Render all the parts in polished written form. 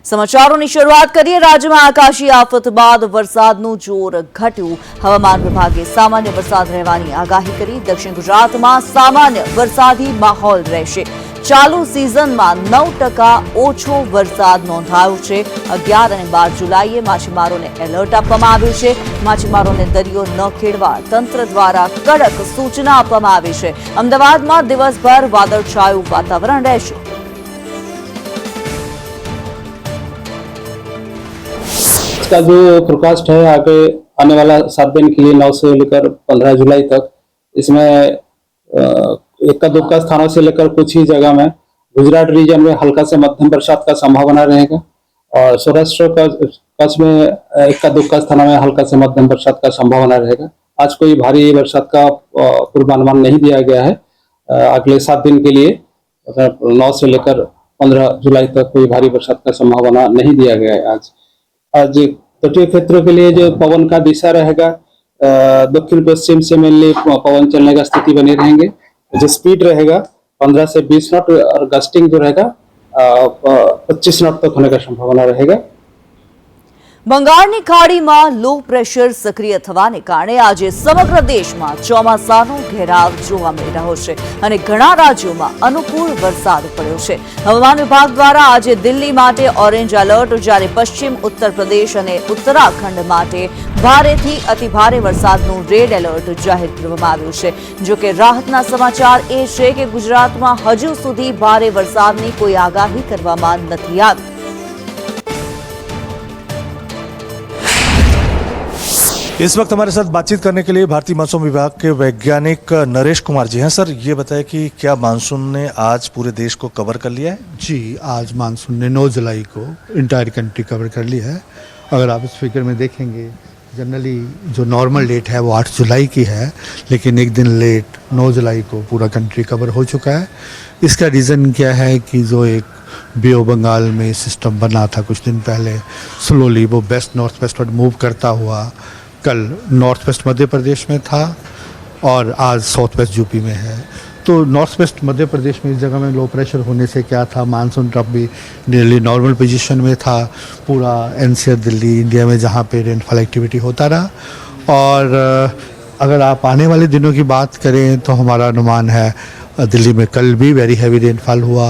સમાચારોની શરૂઆત કરીએ। રાજ્યમાં આકાશી આફત બાદ વરસાદનું જોર ઘટ્યું। હવામાન વિભાગે સામાન્ય વરસાદ રહેવાની આગાહી કરી। દક્ષિણ ગુજરાતમાં સામાન્ય વરસાદી માહોલ રહેશે। ચાલુ સિઝનમાં 9% ઓછો વરસાદ નોંધાયો છે। 11 અને 12 જુલાઈએ માછીમારોને એલર્ટ આપવામાં આવ્યું છે। માછીમારોને દરિયો ન ખેડવા તંત્ર દ્વારા કડક સૂચના આપવામાં આવી છે। અમદાવાદમાં દિવસભર વાદળછાયું વાતાવરણ રહેશે। इसका जो फोरकास्ट है आगे आने वाला 7 दिन के लिए 9 से लेकर 15 जुलाई तक, इसमें इक्का दुक्का स्थानों से लेकर कुछ ही जगह में गुजरात रीजन में हल्का से मध्यम बरसात का संभावना रहेगा और सौराष्ट्र कच्छ में इक्का दुक्का स्थानों में हल्का से मध्यम बरसात का संभावना रहेगा। आज कोई भारी बरसात का पूर्वानुमान नहीं दिया गया है। अगले 7 दिन के लिए 9 से लेकर 15 जुलाई तक कोई भारी बरसात का संभावना नहीं दिया गया है। आज तटीय क्षेत्रों के लिए जो पवन का दिशा रहेगा, दक्षिण पश्चिम से मेनली पवन चलने का स्थिति बनी रहेंगे। जो स्पीड रहेगा 15 से 20 नॉट और गस्टिंग जो रहेगा 25 नॉट तक होने का संभावना रहेगा। બંગાળની ખાડીમાં લો પ્રેશર સક્રિય થવાને કારણે આજે સમગ્ર દેશમાં ચોમાસાનો ઘેરાવ જોવા મળી રહ્યો છે અને ઘણા રાજ્યોમાં અનુકૂળ વરસાદ પડ્યો છે। હવામાન વિભાગ દ્વારા આજે દિલ્હી માટે ઓરેન્જ એલર્ટ, જ્યારે પશ્ચિમ ઉત્તર પ્રદેશ અને ઉત્તરાખંડ માટે ભારેથી અતિભારે વરસાદનું રેડ એલર્ટ જાહેર કરવામાં આવ્યું છે। જો કે રાહતના સમાચાર એ છે કે ગુજરાતમાં હજુ સુધી ભારે વરસાદની કોઈ આગાહી કરવામાં નથી આવી। इस वक्त हमारे साथ बातचीत करने के लिए भारतीय मौसम विभाग के वैज्ञानिक नरेश कुमार जी हैं। सर, ये बताएं कि क्या मानसून ने आज पूरे देश को कवर कर लिया है? जी, आज मानसून ने 9 जुलाई को इंटायर कंट्री कवर कर लिया है। अगर आप इस फिगर में देखेंगे, जनरली जो नॉर्मल डेट है वो 8 जुलाई की है, लेकिन एक दिन लेट 9 जुलाई को पूरा कंट्री कवर हो चुका है। इसका रीज़न क्या है कि जो एक बे ऑफ बंगाल में सिस्टम बना था कुछ दिन पहले, स्लोली वो वेस्ट नॉर्थ वेस्टवर्ड मूव करता हुआ कल नॉर्थ वेस्ट मध्य प्रदेश में था और आज साउथ वेस्ट यूपी में है। तो नॉर्थ वेस्ट मध्य प्रदेश में इस जगह में लो प्रेशर होने से क्या था, मानसून ट्रफ भी नियरली नॉर्मल पोजीशन में था। पूरा एनसीआर दिल्ली इंडिया में जहाँ पे रेनफॉल एक्टिविटी होता रहा। और अगर आप आने वाले दिनों की बात करें तो हमारा अनुमान है दिल्ली में कल भी वेरी हैवी रेनफॉल हुआ।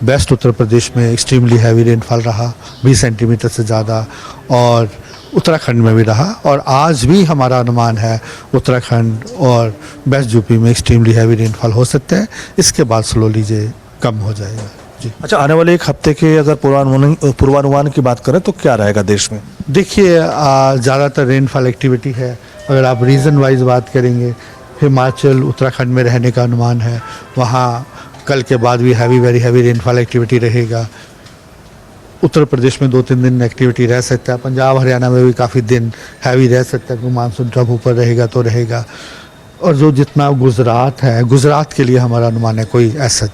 वेस्ट उत्तर प्रदेश में एक्सट्रीमली हैवी रेनफॉल रहा 20 सेंटीमीटर से ज़्यादा, और उत्तराखंड में भी रहा। और आज भी हमारा अनुमान है उत्तराखंड और वेस्ट यूपी में एक्सट्रीमली हैवी रेनफॉल हो सकते हैं। इसके बाद स्लोली ये कम हो जाएगा। जी, अच्छा, आने वाले एक हफ्ते के अगर पूर्वानुमान की बात करें तो क्या रहेगा देश में? देखिए, ज़्यादातर रेनफॉल एक्टिविटी है। अगर आप रीजन वाइज बात करेंगे, हिमाचल उत्तराखंड में रहने का अनुमान है। वहाँ कल के बाद भी वेरी हैवी रेनफॉल एक्टिविटी रहेगा। उत्तर प्रदेश में 2-3 दिन एक्टिविटी रह सकता है। पंजाब हरियाणा में भी काफ़ी दिन हैवी रह सकता है, क्योंकि मानसून ट्रफ ऊपर रहेगा तो रहेगा। और जो जितना गुजरात है, गुजरात के लिए हमारा अनुमान है कोई ऐसा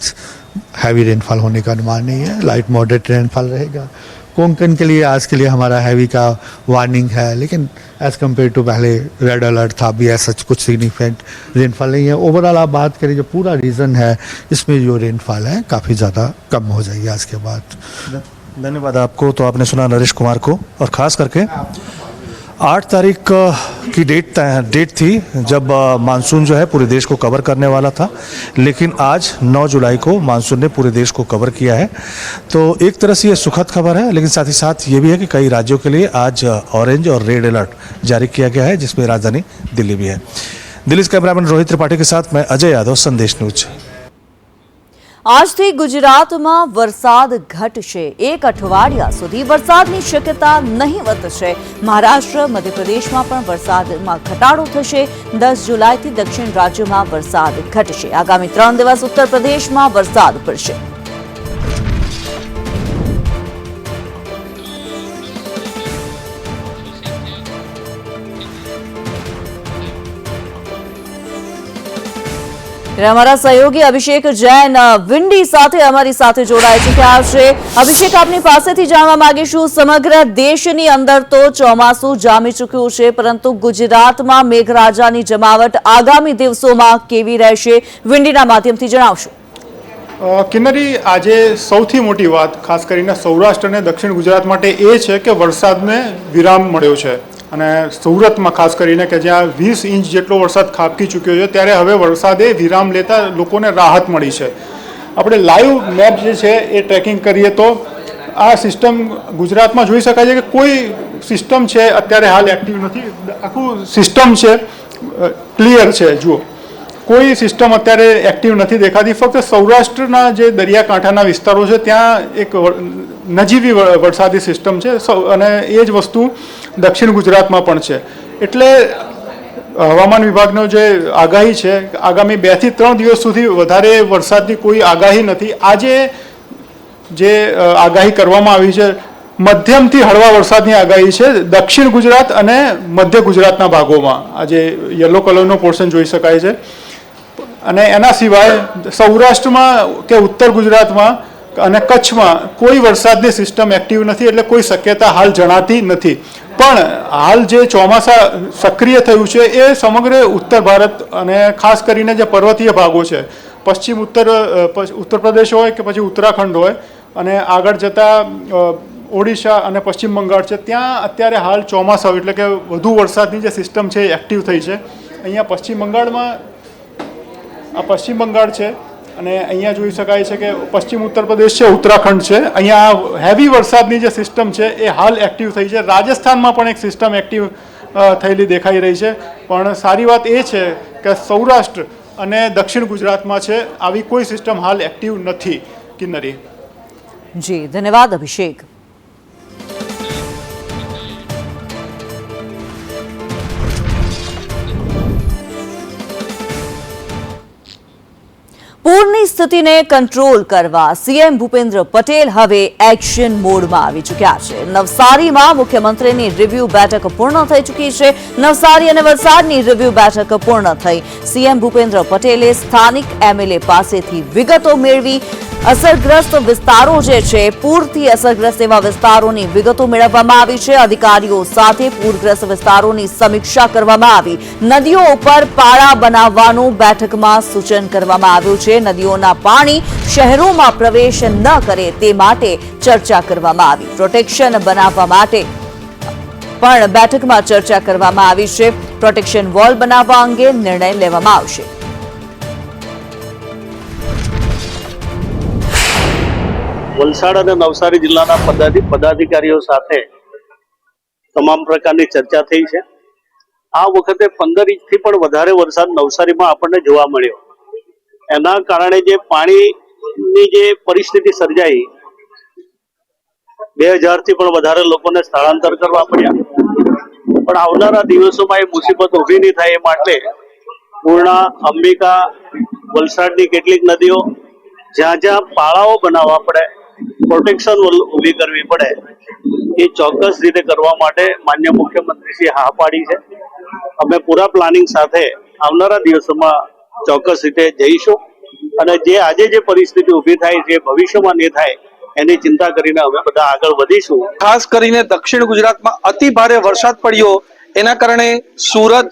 हैवी रेनफॉल होने का अनुमान नहीं है, लाइट मॉडरेट रेनफॉल रहेगा। कोंकण के लिए आज के लिए हमारा हैवी का वार्निंग है, लेकिन एज़ कम्पेयर टू पहले रेड अलर्ट था, भी ऐसा कुछ सिग्निफिकेंट रेनफॉल नहीं है। ओवरऑल आप बात करें, जो पूरा रीजन है इसमें जो रेनफॉल है काफ़ी ज़्यादा कम हो जाएगी आज के बाद। धन्यवाद आपको। तो आपने सुना नरेश कुमार को, और ख़ास करके 8 तारीख की डेट थी जब मानसून जो है पूरे देश को कवर करने वाला था, लेकिन आज 9 जुलाई को मानसून ने पूरे देश को कवर किया है। तो एक तरह से ये सुखद खबर है, लेकिन साथ ही साथ ये भी है कि कई राज्यों के लिए आज ऑरेंज और रेड अलर्ट जारी किया गया है, जिसमें राजधानी दिल्ली भी है। दिल्ली से कैमरामैन रोहित त्रिपाठी के साथ मैं अजय यादव, संदेश न्यूज। આજથી ગુજરાતમાં વરસાદ ઘટશે। 1 અઠવાડિયા સુધી વરસાદની શક્યતા નહીવત છે। મહારાષ્ટ્ર, મધ્યપ્રદેશમાં પણ વરસાદમાં ઘટાડો થશે। 10 જુલાઈથી દક્ષિણ રાજ્યોમાં વરસાદ ઘટશે। આગામી 3 દિવસ ઉત્તર પ્રદેશમાં વરસાદ પડશે। हमारा सहयोगी अभिषेक जैन विंडी साथे हमारी साथे जोड़ाय छे। अभिषेक, आपनी पासेथी जाणवा मांगीशुं, समग्र देशनी अंदर तो ચોમાસું जामी चूक्युं छे, परंतु गुजरातमां मेघराजानी जमावट आगामी दिवसोमां केवी रहेशे? विंडीना माध्यमथी जणावशो। કિન્નરી, આજે સૌથી મોટી વાત ખાસ કરીને સૌરાષ્ટ્ર અને દક્ષિણ ગુજરાત માટે એ છે કે વરસાદને વિરામ મળ્યો છે અને સુરતમાં ખાસ કરીને કે જ્યાં 20 ઇંચ જેટલો વરસાદ ખાબકી ચૂક્યો છે ત્યારે હવે વરસાદે વિરામ લેતા લોકોને રાહત મળી છે. આપણે લાઈવ મેપ જે છે એ ટ્રેકિંગ કરીએ તો આ સિસ્ટમ ગુજરાતમાં જોઈ શકાય છે કે કોઈ સિસ્ટમ છે અત્યારે હાલ એક્ટિવ નથી. આખું સિસ્ટમ છે ક્લિયર છે. જુઓ, કોઈ સિસ્ટમ અત્યારે એક્ટિવ નથી દેખાતી. ફક્ત સૌરાષ્ટ્રના જે દરિયાકાંઠાના વિસ્તારો છે ત્યાં એક નજીવી વરસાદી સિસ્ટમ છે અને એ જ વસ્તુ દક્ષિણ ગુજરાતમાં પણ છે. એટલે હવામાન વિભાગનો જે આગાહી છે, આગામી 2 થી 3 દિવસ સુધી વધારે વરસાદની કોઈ આગાહી નથી. આજે જે આગાહી કરવામાં આવી છે મધ્યમથી હળવા વરસાદની આગાહી છે દક્ષિણ ગુજરાત અને મધ્ય ગુજરાતના ભાગોમાં. આજે યલો કલરનો પોર્શન જોઈ શકાય છે. અને એના સિવાય સૌરાષ્ટ્રમાં કે ઉત્તર ગુજરાતમાં અને કચ્છમાં કોઈ વરસાદની સિસ્ટમ એક્ટિવ નથી, એટલે કોઈ શક્યતા હાલ જણાતી નથી. પણ હાલ જે ચોમાસા સક્રિય થયું છે એ સમગ્ર ઉત્તર ભારત અને ખાસ કરીને જે પર્વતીય ભાગો છે, પશ્ચિમ ઉત્તર પ્રદેશ હોય કે પછી ઉત્તરાખંડ હોય અને આગળ જતા ઓડિશા અને પશ્ચિમ બંગાળ છે, ત્યાં અત્યારે હાલ ચોમાસા એટલે કે વધુ વરસાદની જે સિસ્ટમ છે એ એક્ટિવ થઈ છે. અહીંયા પશ્ચિમ બંગાળમાં આ પશ્ચિમ બંગાળ છે અને અહીંયા જોઈ શકાય છે કે પશ્ચિમ ઉત્તર પ્રદેશ છે, ઉત્તરાખંડ છે. અહીંયા હેવી વરસાદની જે સિસ્ટમ છે એ હાલ એક્ટિવ થઈ છે. રાજસ્થાનમાં પણ એક સિસ્ટમ એક્ટિવ થયેલી દેખાઈ રહી છે. પણ સારી વાત એ છે કે સૌરાષ્ટ્ર અને દક્ષિણ ગુજરાતમાં છે આવી કોઈ સિસ્ટમ હાલ એક્ટિવ નથી. કિન્નરી. જી, ધન્યવાદ અભિષેક. પૂરની સ્થિતિને કંટ્રોલ કરવા સીએમ ભૂપેન્દ્ર પટેલ હવે એક્શન મોડમાં આવી ચૂક્યા છે. નવસારીમાં મુખ્યમંત્રીની રિવ્યુ બેઠક પૂર્ણ થઈ ચૂકી છે. નવસારી અને વલસાડની રિવ્યુ બેઠક પૂર્ણ થઈ. સીએમ ભૂપેન્દ્ર પટેલે સ્થાનિક એમએલએ પાસેથી વિગતો મેળવી. અસરગ્રસ્ત વિસ્તારો જે છે, પૂરથી અસરગ્રસ્ત એવા વિસ્તારોની વિગતો મેળવવામાં આવી છે. અધિકારીઓ સાથે પૂરગ્રસ્ત વિસ્તારોની સમીક્ષા કરવામાં આવી. નદીઓ ઉપર પાળા બનાવવાનું બેઠકમાં સૂચન કરવામાં આવ્યું છે. નદીઓના પાણી શહેરોમાં પ્રવેશ ન કરે તે માટે ચર્ચા કરવામાં આવી. પ્રોટેક્શન બનાવવા માટે પણ બેઠકમાં ચર્ચા કરવામાં આવી છે. પ્રોટેક્શન વોલ બનાવવા અંગે નિર્ણય લેવામાં આવશે. વલસાડ અને નવસારી જિલ્લાના પદાધિકારીઓ સાથે તમામ પ્રકારની ચર્ચા થઈ છે. આ વખતે 15 ઇંચથી પણ વધારે વરસાદ નવસારીમાં આપણને જોવા મળ્યો. એના કારણે જે પાણીની જે પરિસ્થિતિ સર્જાઈ, 2000 થી પણ વધારે લોકોને સ્થળાંતર કરવા પડ્યા. પણ આવનારા દિવસોમાં એ મુસીબત ઊભી નહીં થાય એ માટે પૂર્ણા, અંબિકા, વલસાડની કેટલીક નદીઓ જ્યાં જ્યાં પાળાઓ બનાવવા પડે, પ્રોટેક્શન ઊભી કરવી પડે, એ ચોક્કસ રીતે કરવા માટે માનનીય મુખ્યમંત્રીશ્રીએ હા પાડી છે. અમે પૂરા પ્લાનિંગ સાથે આવનારા દિવસોમાં ચોક્કસ રીતે જઈશું અને જે આજે જે પરિસ્થિતિ ઊભી થાય છે ભવિષ્યમાં નહીં થાય એની ચિંતા કરીને અમે બધા આગળ વધીશું. ખાસ કરીને દક્ષિણ ગુજરાતમાં અતિ ભારે વરસાદ પડ્યો, એના કારણે સુરત,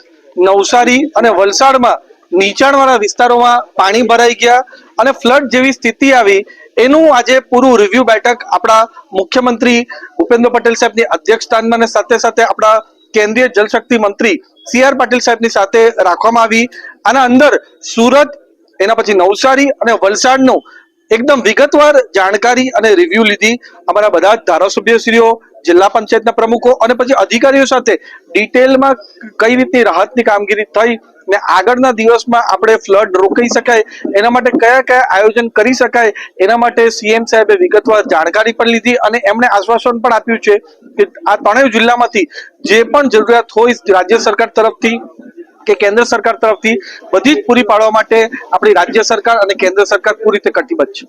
નવસારી અને વલસાડમાં નીચાણવાળા વિસ્તારોમાં પાણી ભરાઈ ગયા અને ફ્લડ જેવી સ્થિતિ આવી. એનું આજે પૂરું રિવ્યુ બેઠક આપણા મુખ્યમંત્રી ભૂપેન્દ્ર પટેલ સાહેબની અધ્યક્ષસ્થાનમાં અને સાથે સાથે આપણા કેન્દ્રીય જલશક્તિ મંત્રી CR પાટીલ સાહેબની સાથે રાખવામાં આવી. આના અંદર સુરત, એના પછી નવસારી અને વલસાડનું એકદમ વિગતવાર જાણકારી અને રિવ્યુ લીધી. અમારા બધા જ ધારાસભ્યશ્રીઓ, જિલ્લા પંચાયતના પ્રમુખો અને પછી અધિકારીઓ સાથે ડિટેલમાં કઈ રીતની રાહતની કામગીરી થઈ ને આગળના દિવસમાં આપણે ફ્લડ રોકી શકાય એના માટે કયા કયા આયોજન કરી શકાય એના માટે સીએમ સાહેબે વિગતવાર જાણકારી પણ લીધી અને એમણે આશ્વાસન પણ આપ્યું છે કે આ ત્રણેય જિલ્લામાંથી જે પણ જરૂરિયાત હોય રાજ્ય સરકાર તરફથી કે કેન્દ્ર સરકાર તરફથી બધી જ પૂરી પાડવા માટે આપણી રાજ્ય સરકાર અને કેન્દ્ર સરકાર પૂરી રીતે કટિબદ્ધ છે.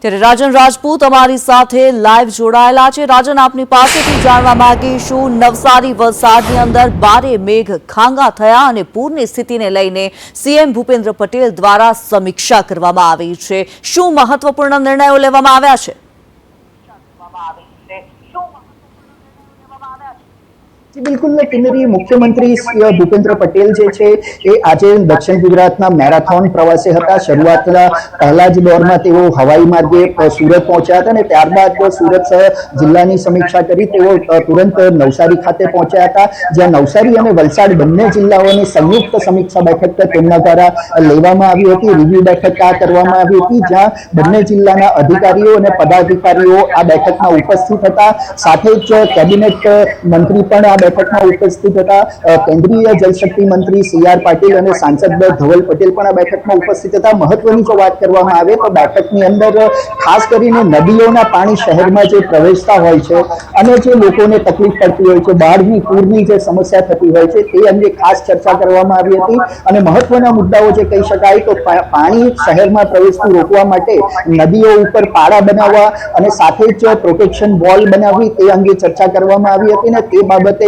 ત્યારે રાજન રાજપૂત અમારી સાથે લાઈવ જોડાયેલા છે. રાજન, આપની પાસેથી જાણવા માંગીશું, નવસારી વલસાડની અંદર ભારે મેઘ ખાંગા થયા અને પૂરની સ્થિતિને લઈને સીએમ ભૂપેન્દ્ર પટેલ દ્વારા સમીક્ષા કરવામાં આવી છે. શું મહત્વપૂર્ણ નિર્ણયો લેવામાં આવ્યા છે? બિલકુલ કિન્નરી, મુખ્યમંત્રી શ્રી ભૂપેન્દ્ર પટેલ જે છે એ આજે દક્ષિણ ગુજરાતના મેરાથોન પ્રવાસે હતા. શરૂઆતના પહેલા જ દોરમાં તેઓ હવાઈ માર્ગે સુરત પહોંચ્યા હતા અને ત્યારબાદ સુરત જિલ્લાની સમીક્ષા કરી તેઓ તુરંત નવસારી ખાતે પહોંચ્યા હતા, જ્યાં નવસારી અને વલસાડ બંને જિલ્લાઓની સંયુક્ત સમીક્ષા બેઠક તેમના દ્વારા લેવામાં આવી હતી. રિવ્યુ બેઠક આ કરવામાં આવી હતી, જ્યાં બંને જિલ્લાના અધિકારીઓ અને પદાધિકારીઓ આ બેઠકમાં ઉપસ્થિત હતા. સાથે જ કેબિનેટ મંત્રી પણ આ બેઠકમાં ઉપસ્થિત હતા. કેન્દ્રીય જલશક્તિ મંત્રી CR પાટીલ અને સાંસદ ધવલ પટેલ પણ આ બેઠકમાં ઉપસ્થિત હતા. મહત્વની જો વાત કરવામાં આવે તો બેઠકની અંદર ખાસ કરીને નદીઓના પાણી શહેરમાં જે પ્રવેશતા હોય છે અને જે લોકોને તકલીફ પડતી હોય છે, બાઢની પૂરની જે સમસ્યા થતી હોય છે તે અંગે ખાસ ચર્ચા કરવામાં આવી હતી. અને મહત્વના મુદ્દાઓ જે કહી શકાય તો પાણી શહેરમાં પ્રવેશતું રોકવા માટે નદીઓ ઉપર પાળા બનાવવા અને સાથે જ પ્રોટેક્શન વોલ બનાવવી તે અંગે ચર્ચા કરવામાં આવી હતી. અને તે બાબતે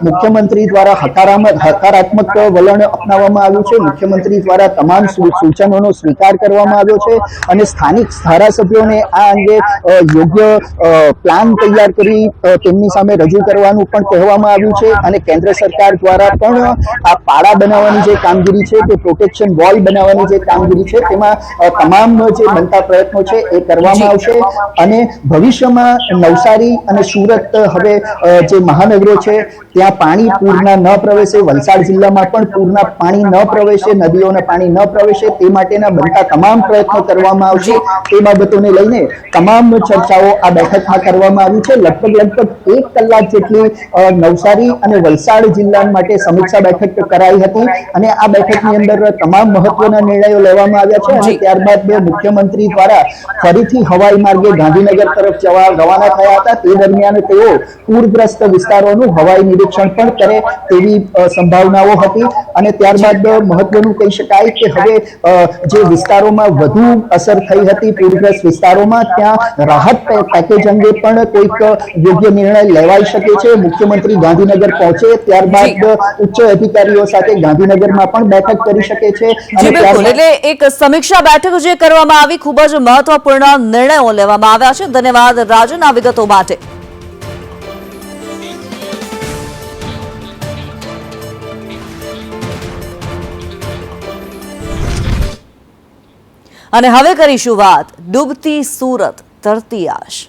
મુખ્યમંત્રી દ્વારા હકારાત્મક વલણ અપનાવવામાં આવ્યું છે. મુખ્યમંત્રી દ્વારા તમામ સૂચનોનો સ્વીકાર કરવામાં આવ્યો છે અને સ્થાનિક ધારાસભ્યોને આ અંગે યોગ્ય પ્લાન તૈયાર કરી તેમની સામે રજૂ કરવાનું પણ કહેવામાં આવ્યું છે. અને કેન્દ્ર સરકાર દ્વારા પણ આ પાળા બનાવવાની જે કામગીરી છે કે પ્રોટેક્શન વોલ બનાવવાની જે કામગીરી છે તેમાં તમામ જે બનતા પ્રયત્નો છે એ કરવામાં આવશે. અને ભવિષ્યમાં નવસારી અને સુરત હવે જે મહાનગરો છે ત્યાં પાણી પૂરના ન પ્રવેશે, વલસાડ જિલ્લામાં પણ પૂરના પાણી ન પ્રવેશે, નદીઓના પાણી ન પ્રવેશે તે માટેના બનતા તમામ પ્રયત્નો કરવામાં આવશે. તે બાબતોને લઈને તમામ ચર્ચાઓ આ બેઠકમાં કરવામાં આવી છે. લગભગ 1 કલાક જેટલી નવસારી અને વલસાડ જિલ્લા માટે સમીક્ષા બેઠક કરાઈ હતી અને આ બેઠકની અંદર તમામ મહત્વના નિર્ણયો લેવામાં આવ્યા છે. અને ત્યારબાદ મુખ્યમંત્રી દ્વારા ફરીથી હવાઈ માર્ગે ગાંધીનગર તરફ જવા રવાના થયા હતા. તે દરમિયાન તેઓ પૂરગ્રસ્ત વિસ્તારોનું હવાઈ નિરીક્ષણ પણ કરે તેવી સંભાવનાઓ હતી. અને ત્યારબાદ મહત્વનું કહી શકાય કે હવે જે વિસ્તારોમાં વધુ અસર થઈ હતી પૂરગ્રસ્ત વિસ્તારોમાં ત્યાં રાહત પેકેજ અંગે પણ કોઈક યોગ્ય નિર્ણય લેવાઈ શકે છે. મુખ્યમંત્રી ગાંધીનગર પહોંચે ત્યારબાદ ઉચ્ચ અધિકારીઓ સાથે ગાંધીનગરમાં પણ બેઠક કરી શકે છે. જી બિલકુલ, એટલે એક સમીક્ષા બેઠક જે કરવામાં આવી, ખૂબ જ મહત્વપૂર્ણ નિર્ણયો લેવામાં આવ્યા છે. ધન્યવાદ રાજન આ વિગતો માટે. અને હવે કરીશું વાત ડૂબતી સુરત તરતી આશ.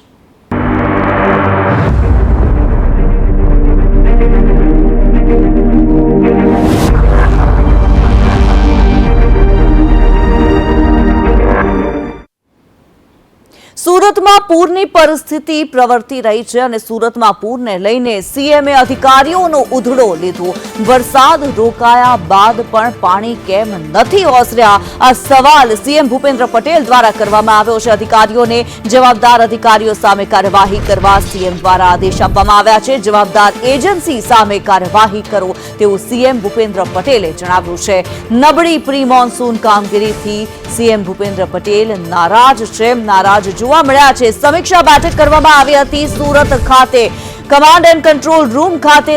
સુરતમાં પૂરની પરિસ્થિતિ પ્રવર્તી રહી છે અને સુરતમાં પૂરને લઈને સીએમએ અધિકારીઓનો ઉધડો લીધો. વરસાદ રોકાયા બાદ પણ પાણી કેમ નથી ઓસર્યા, આ સવાલ સીએમ ભૂપેન્દ્ર પટેલ દ્વારા કરવામાં આવ્યો છે. અધિકારીઓને જવાબદાર અધિકારીઓ સામે કાર્યવાહી કરવા સીએમ દ્વારા આદેશ આપવામાં આવ્યા છે. જવાબદાર એજન્સી સામે કાર્યવાહી કરો તેવું સીએમ ભૂપેન્દ્ર પટેલે જણાવ્યું છે. નબળી પ્રી મોન્સૂન કામગીરીથી સીએમ ભૂપેન્દ્ર પટેલ નારાજ છે. નારાજ જોવા મળ્યા છે. સમીક્ષા બેઠક કરવામાં આવી હતી સુરત ખાતે. કમાન્ડ એન્ડ કંટ્રોલ રૂમ ખાતે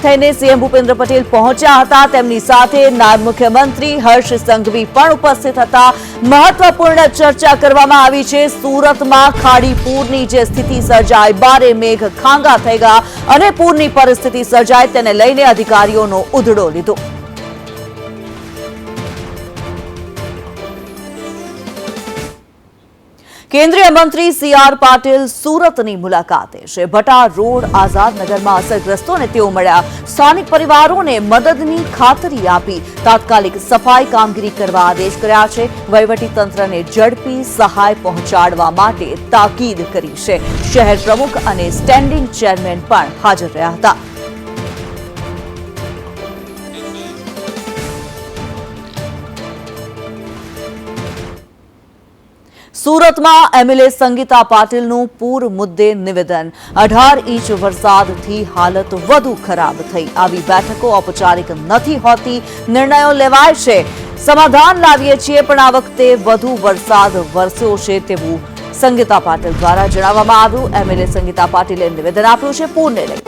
થઈને સીએમ ભૂપેન્દ્ર પટેલ પહોંચ્યા હતા. તેમની સાથે નાયબ મુખ્યમંત્રી હર્ષ સંઘવી પણ ઉપસ્થિત હતા. મહત્વપૂર્ણ ચર્ચા કરવામાં આવી છે. સુરતમાં ખાડી પૂરની જે સ્થિતિ સર્જાઈ, બારે મેઘ ખાંગા થઈ ગયા અને પૂરની પરિસ્થિતિ સર્જાય તેને લઈને અધિકારીઓનો ઉધડો લીધો. કેન્દ્રીય મંત્રી CR પાટીલ સુરતની મુલાકાતે છે. ભટા રોડ આઝાદનગરમાં અસરગ્રસ્તોને તેઓ મળ્યા. સ્થાનિક પરિવારોને મદદની ખાતરી આપી. તાત્કાલિક સફાઈ કામગીરી કરવા આદેશ કર્યા છે. વહીવટીતંત્રને ઝડપી સહાય પહોંચાડવા માટે તાકીદ કરી છે. શહેર પ્રમુખ અને સ્ટેન્ડિંગ ચેરમેન પણ હાજર રહ્યા હતા. સુરતમાં એમએલએ સંગીતા પાટીલનું પૂર મુદ્દે નિવેદન. 18 ઇંચ વરસાદથી હાલત વધુ ખરાબ થઈ. આવી બેઠકો ઔપચારિક નથી હોતી, નિર્ણયો લેવાય છે. સમાધાન લાવીએ છીએ પણ આ વખતે વધુ વરસાદ વરસ્યો છે તેવું સંગીતા પાટીલ દ્વારા જણાવવામાં આવ્યું. એમએલએ સંગીતા પાટીલે નિવેદન આપ્યું છે પૂરને લઈ.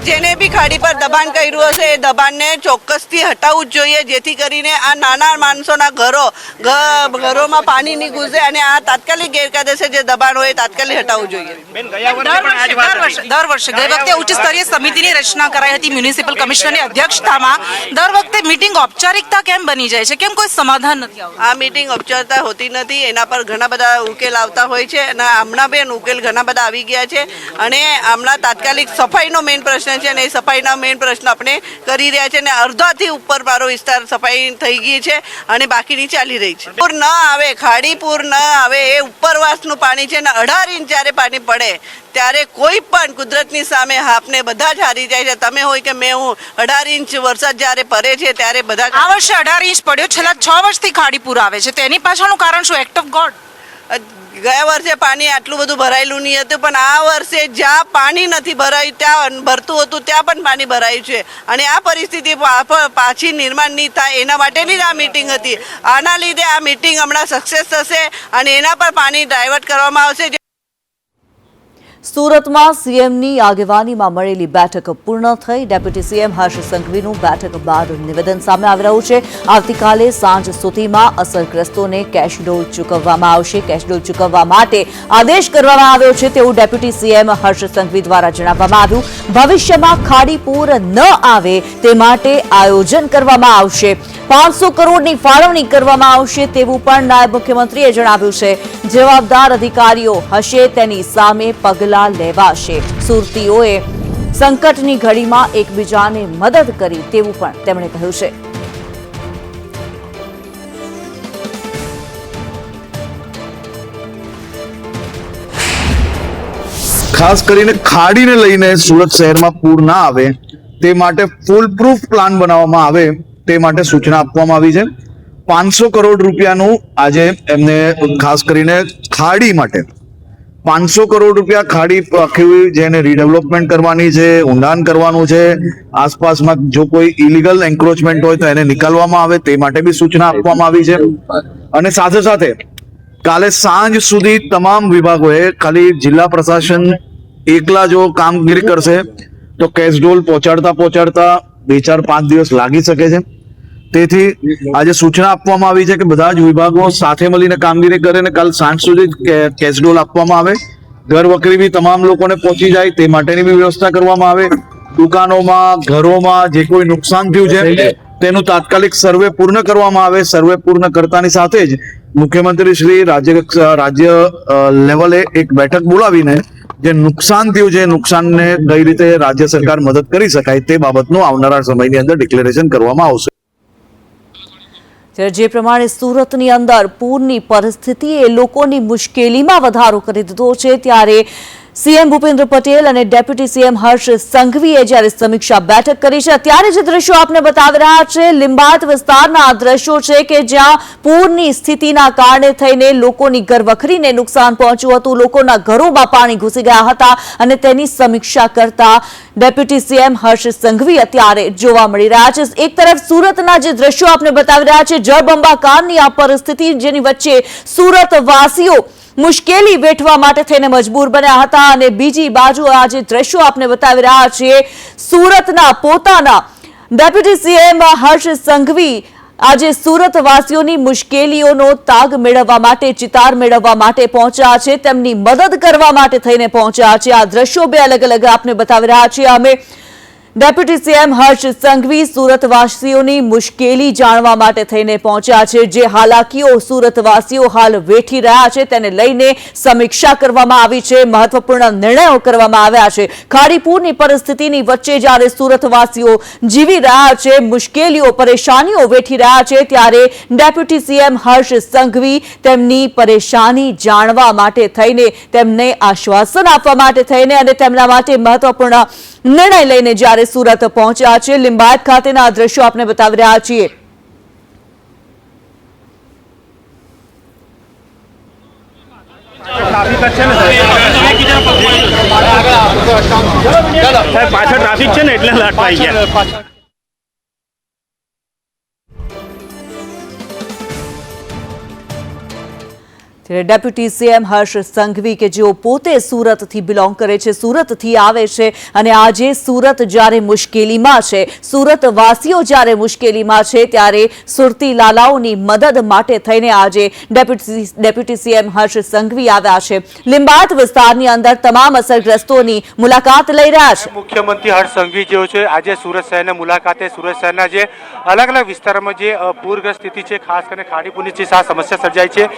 જેને બી ખાડી પર દબાણ કર્યું હશે એ દબાણને ચોક્કસથી હટાવવું જ જોઈએ, જેથી કરીને આ નાના માણસોના ઘરોમાં પાણી નહીં ઘૂસે અને આ તાત્કાલિક ગેરકાયદેસર જે દબાણ હોય એ તાત્કાલિક હટાવવું જોઈએ. દર વર્ષે ગઈ વખતે ઉચ્ચ સ્તરીય સમિતિની રચના કરાઈ હતી મ્યુનિસિપલ કમિશનરની અધ્યક્ષતામાં. દર વખતે મીટિંગ ઔપચારિકતા કેમ બની જાય છે? કેમ કોઈ સમાધાન નથી આવતું? આ મીટિંગ ઔપચારિકતા હોતી નથી, એના પર ઘણા બધા ઉકેલ આવતા હોય છે અને હમણાં બેન ઉકેલ ઘણા બધા આવી ગયા છે અને હમણાં તાત્કાલિક સફાઈનો મેઇન પ્રશ્ન છે અને એ સફાઈના મેઇન પ્રશ્ન આપણે કરી રહ્યા છે અને અડધાથી ઉપર મારો વિસ્તાર સફાઈ થઈ ગઈ છે અને બાકીની ચાલી રહી છે. પૂર ન આવે, ખાડી પૂર ન આવે, એ ઉપરવાસનું પાણી છે ને 18 ઇંચ જ્યારે પાણી પડે ત્યારે કોઈ પણ કુદરતની સામે હાફને બધા જ હારી જાય છે. તમે હોય કે મેં હું, 18 ઇંચ વરસાદ જ્યારે પડે છે ત્યારે બધા. આ વર્ષે 18 ઇંચ પડ્યો, છેલ્લા 6 વર્ષથી ખાડી પૂર આવે છે, તો એની પાછળનું કારણ શું? Act of God. ગયા વર્ષે પાણી આટલું બધું ભરાયેલું નહીં હતું, પણ આ વર્ષે જ્યાં પાણી નથી ભરાયું, ત્યાં ભરતું હતું ત્યાં પણ પાણી ભરાયું છે અને આ પરિસ્થિતિ પાછી નિર્માણ નહીં થાય એના માટેની જ આ મિટિંગ હતી. આના લીધે આ મિટિંગ હમણાં સક્સેસ થશે અને એના પર પાણી ડાયવર્ટ કરવામાં આવશે. સુરતમાં સીએમની આગેવાનીમાં મળેલી બેઠક પૂર્ણ થઈ. ડેપ્યુટી સીએમ હર્ષ સંઘવીનું બેઠક બાદ નિવેદન સામે આવી રહ્યું છે. આવતીકાલે સાંજ સુધીમાં અસરગ્રસ્તોને કેશડોલ ચૂકવવામાં આવશે. કેશડોલ ચૂકવવા માટે આદેશ કરવામાં આવ્યો છે તેવું ડેપ્યુટી સીએમ હર્ષ સંઘવી દ્વારા જણાવવામાં આવ્યું. ભવિષ્યમાં ખાડી પૂર ન આવે તે માટે આયોજન કરવામાં આવશે. 500 કરોડની ફાળવણી કરવામાં આવશે તેવું પણ નાયબ મુખ્યમંત્રીએ જણાવ્યું છે. જવાબદાર અધિકારીઓ હશે તેની સામે પગલાં લેવાશે. સુરતીઓએ સંકટની ઘડીમાં એકબીજાને મદદ કરી તેવું પણ તેમણે કહ્યું છે. ખાસ કરીને ખાડીને લઈને સુરત શહેરમાં પૂર ના આવે તે માટે ફૂલ પ્રૂફ પ્લાન બનાવવામાં આવે તે માટે સૂચના આપવામાં આવી છે. 500 કરોડ રૂપિયાનું આજે એમને ખાસ કરીને ખાડી માટે 500 કરોડ રૂપિયા ખાડી આખી જેને રીડેવલપમેન્ટ કરવાની છે, ઊંડાણ કરવાનું છે, આસપાસમાં જો કોઈ ઇલીગલ એન્ક્રોચમેન્ટ હોય તો એને નિકાલવામાં આવે તે માટે બી સૂચના આપવામાં આવી છે. અને સાથે સાથે કાલે સાંજ સુધી તમામ વિભાગોએ, ખાલી જિલ્લા પ્રશાસન એકલા જો કામગીરી કરશે તો કેશડોલ પહોંચાડતા 2-4-5 દિવસ લાગી શકે છે. તેથી આજે સૂચના આપવામાં આવી છે કે બધા જ વિભાગો સાથે મળીને કામગીરી કરે ને કાલ સાંજ સુધી કેશડોલ આપવામાં આવે. ઘર વખરી બી તમામ લોકોને પહોંચી જાય તે માટેની બી વ્યવસ્થા કરવામાં આવે. દુકાનોમાં, ઘરોમાં જે કોઈ નુકસાન થયું છે તેનું તાત્કાલિક સર્વે પૂર્ણ કરવામાં આવે. સર્વે પૂર્ણ કરતાની સાથે જ મુખ્યમંત્રી શ્રી રાજ્ય લેવલે એક બેઠક બોલાવીને જે નુકસાન થયું છે, નુકસાનને કઈ રીતે રાજ્ય સરકાર મદદ કરી શકાય તે બાબતનું આવનારા સમયની અંદર ડિક્લેરેશન કરવામાં આવશે. જે પ્રમાણે સુરતની અંદર પૂરની પરિસ્થિતિએ લોકોની મુશ્કેલીમાં વધારો કરી દીધો છે, ત્યારે સીએમ ભૂપેન્દ્ર પટેલ અને ડેપ્યુટી સીએમ હર્ષ સંઘવીએ જ્યારે સમીક્ષા બેઠક કરી છે ત્યારે જે દ્રશ્યો આપને બતાવી રહ્યા છે, લિંબાયત વિસ્તારના આ દ્રશ્યો છે કે જ્યાં પૂરની સ્થિતિના કારણે થઈને લોકોની ઘરવખરીને નુકસાન પહોંચ્યું હતું. લોકોના ઘરોમાં પાણી ઘૂસી ગયા હતા અને તેની સમીક્ષા કરતા ડેપ્યુટી સીએમ હર્ષ સંઘવી અત્યારે જોવા મળી રહ્યા છે. એક તરફ સુરતના જે દ્રશ્યો આપને બતાવી રહ્યા છે, જળબંબાકારની આ પરિસ્થિતિ જેની વચ્ચે સુરતવાસીઓ મુશ્કેલી વેઠવા માટે થઈને મજબૂર બન્યા હતા અને બીજી બાજુ આ જે દ્રશ્યો આપને બતાવી રહ્યા છીએ, સુરતના પોતાના ડેપ્યુટી સીએમ હર્ષ સંઘવી આજે સુરતવાસીઓની મુશ્કેલીઓનો તાગ મેળવવા માટે, ચિતાર મેળવવા માટે પહોંચ્યા છે, તેમની મદદ કરવા માટે થઈને પહોંચ્યા છે. આ દ્રશ્યો બે અલગ અલગ આપને બતાવી રહ્યા છીએ અમે. ડેપ્યુટી સીએમ હર્ષ સંઘવી સુરતવાસીઓની મુશ્કેલી જાણવા માટે થઈને પહોંચ્યા છે. જે હાલાકીઓ સુરતવાસીઓ હાલ વેઠી રહ્યા છે તેને લઈને સમીક્ષા કરવામાં આવી છે, મહત્વપૂર્ણ નિર્ણયો કરવામાં આવ્યા છે. ખાડીપૂરની પરિસ્થિતિની વચ્ચે જ્યારે સુરતવાસીઓ જીવી રહ્યા છે, મુશ્કેલીઓ, પરેશાનીઓ વેઠી રહ્યા છે, ત્યારે ડેપ્યુટી સીએમ હર્ષ સંઘવી તેમની પરેશાની જાણવા માટે થઈને, તેમને આશ્વાસન આપવા માટે થઈને અને તેમના માટે મહત્વપૂર્ણ નિર્ણય લઈને જ્યારે સુરત પહોંચ્યા છે. લિંબાયત ખાતેના આ દ્રશ્યો આપણે બતાવી રહ્યા છીએ. પાછળ ટ્રાફિક છે ને એટલે લટવાઈ ગયા. ત્યારે ડેપ્યુટી સીએમ હર્ષ સંઘવી કે જેઓ પોતે સુરતથી બિલોંગ કરે છે, સુરતથી આવે છે અને આજે સુરત જ્યારે મુશ્કેલીમાં છે, સુરતવાસીઓ જ્યારે મુશ્કેલીમાં છે ત્યારે સુરતી લાલાઓની મદદ માટે થઈને આજે ડેપ્યુટી સીએમ હર્ષ સંઘવી આવ્યા છે. લિંબાયત વિસ્તારની અંદર તમામ અસરગ્રસ્તોની મુલાકાત લઈ રહ્યા છે. મુખ્યમંત્રી હર્ષ સંઘવી જેઓ છે આજે સુરત શહેરના મુલાકાતે સુરત શહેરના જે અલગ અલગ વિસ્તારોમાં જે પૂરગ્રસ્ત સ્થિતિ છે, ખાસ કરીને ખાડીપુરની જે સમસ્યા સર્જાઈ છે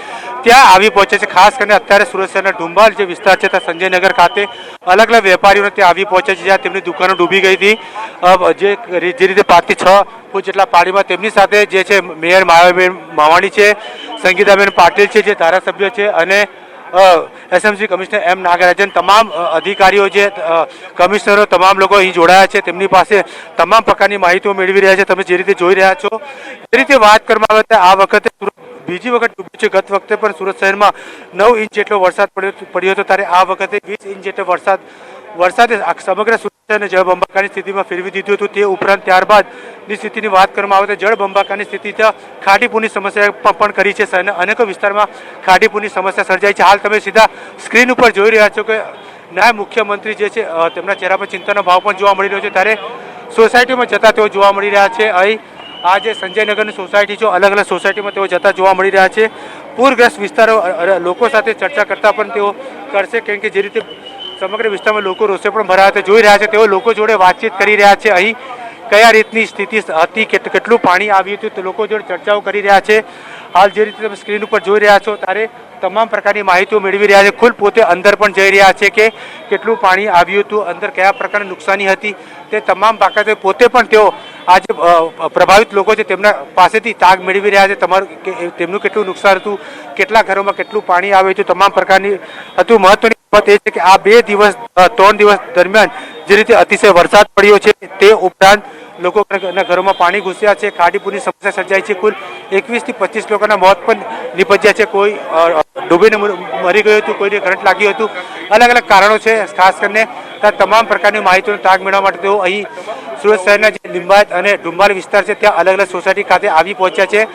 ત્યાં આવી પહોંચે છે. ખાસ કરીને અત્યારે સુરત શહેરના ડુંબાલ જે વિસ્તાર છે ત્યાં સંજયનગર ખાતે અલગ અલગ વેપારીઓને ત્યાં આવી પહોંચે છે જ્યાં તેમની દુકાનો ડૂબી ગઈ હતી. જે રીતે 5 થી 6 ફૂટ જેટલા પાણીમાં તેમની સાથે જે છે મેયર માયાબેન માવાણી છે, સંગીતાબેન પાટીલ છે જે ધારાસભ્ય છે અને એસએમસી કમિશનર એમ નાગરાજન, તમામ અધિકારીઓ જે કમિશનરો તમામ લોકો અહીં જોડાયા છે. તેમની પાસે તમામ પ્રકારની માહિતીઓ મેળવી રહ્યા છે. તમે જે રીતે જોઈ રહ્યા છો એ રીતે વાત કરવામાં આવે તો આ વખતે બીજી વખત ડૂબ્યું છે. ગત વખતે પણ સુરત શહેરમાં 9 ઇંચ જેટલો વરસાદ પડ્યો હતો ત્યારે આ વખતે 20 ઇંચ જેટલો વરસાદે સમગ્ર સુરત શહેરને જળબંબાકારની સ્થિતિમાં ફેરવી દીધું હતું. તે ઉપરાંત ત્યારબાદની સ્થિતિની વાત કરવામાં આવે તો જળબંબાકારની સ્થિતિ ખાડીપુરની સમસ્યા પણ કરી છે. શહેરના અનેક વિસ્તારમાં ખાડીપુરની સમસ્યા સર્જાઈ છે. હાલ તમે સીધા સ્ક્રીન ઉપર જોઈ રહ્યા છો કે નાયબ મુખ્યમંત્રી જે છે તેમના ચહેરા પર ચિંતાનો ભાવ પણ જોવા મળી રહ્યો છે. ત્યારે સોસાયટીમાં જતા તેઓ જોવા મળી રહ્યા છે. અહીં આ જે સંજયનગરની સોસાયટી છે, અલગ અલગ સોસાયટીમાં તેઓ જતા જોવા મળી રહ્યા છે. પૂરગ્રસ્ત વિસ્તારો લોકો સાથે ચર્ચા કરતા પણ તેઓ કરશે, કેમ કે જે રીતે સમગ્ર વિસ્તારમાં લોકો રોષે પણ ભરાયા જોઈ રહ્યા છે. તેઓ લોકો જોડે વાતચીત કરી રહ્યા છે. અહીં કયા રીતની સ્થિતિ હતી, કેટલું પાણી આવ્યું હતું, તે લોકો જોડે ચર્ચાઓ કરી રહ્યા છે. હાલ જે રીતે તમે સ્ક્રીન ઉપર જોઈ રહ્યા છો ત્યારે તમામ પ્રકારની માહિતીઓ મેળવી રહ્યા છે. ખુદ પોતે અંદર પણ જઈ રહ્યા છે કે કેટલું પાણી આવ્યું હતું, અંદર કયા પ્રકારની નુકસાની હતી, તે તમામ બાબતે પોતે પણ તેઓ આજે પ્રભાવિત લોકો છે તેમના પાસેથી તાગ મેળવી રહ્યા છે. તેમનું કેટલું નુકસાન હતું, કેટલા ઘરોમાં કેટલું પાણી આવ્યું હતું, તમામ પ્રકારની હતું. મહત્વની બાબત એ છે કે આ 3 દિવસ દરમિયાન જે રીતે અતિશય વરસાદ પડ્યો છે તે ઉપરાંત લોકોના ઘરોમાં પાણી ઘૂસ્યા છે, ખાડીપુરની સમસ્યા સર્જાઈ છે. કુલ 21 થી 25 લોકોના મોત પણ નિપજ્યા છે. કોઈ ડૂબીને મરી ગયું હતું, કોઈને કરંટ લાગ્યું હતું. અલગ અલગ કારણો છે. ખાસ કરીને તમામ પ્રકારની માહિતીનો તાગ મેળવવા માટે તેઓ અહીં સુરત શહેરના જે લિંબાયત અને ડુંબાલ વિસ્તાર છે ત્યાં અલગ અલગ સોસાયટી ખાતે આવી પહોંચ્યા છે.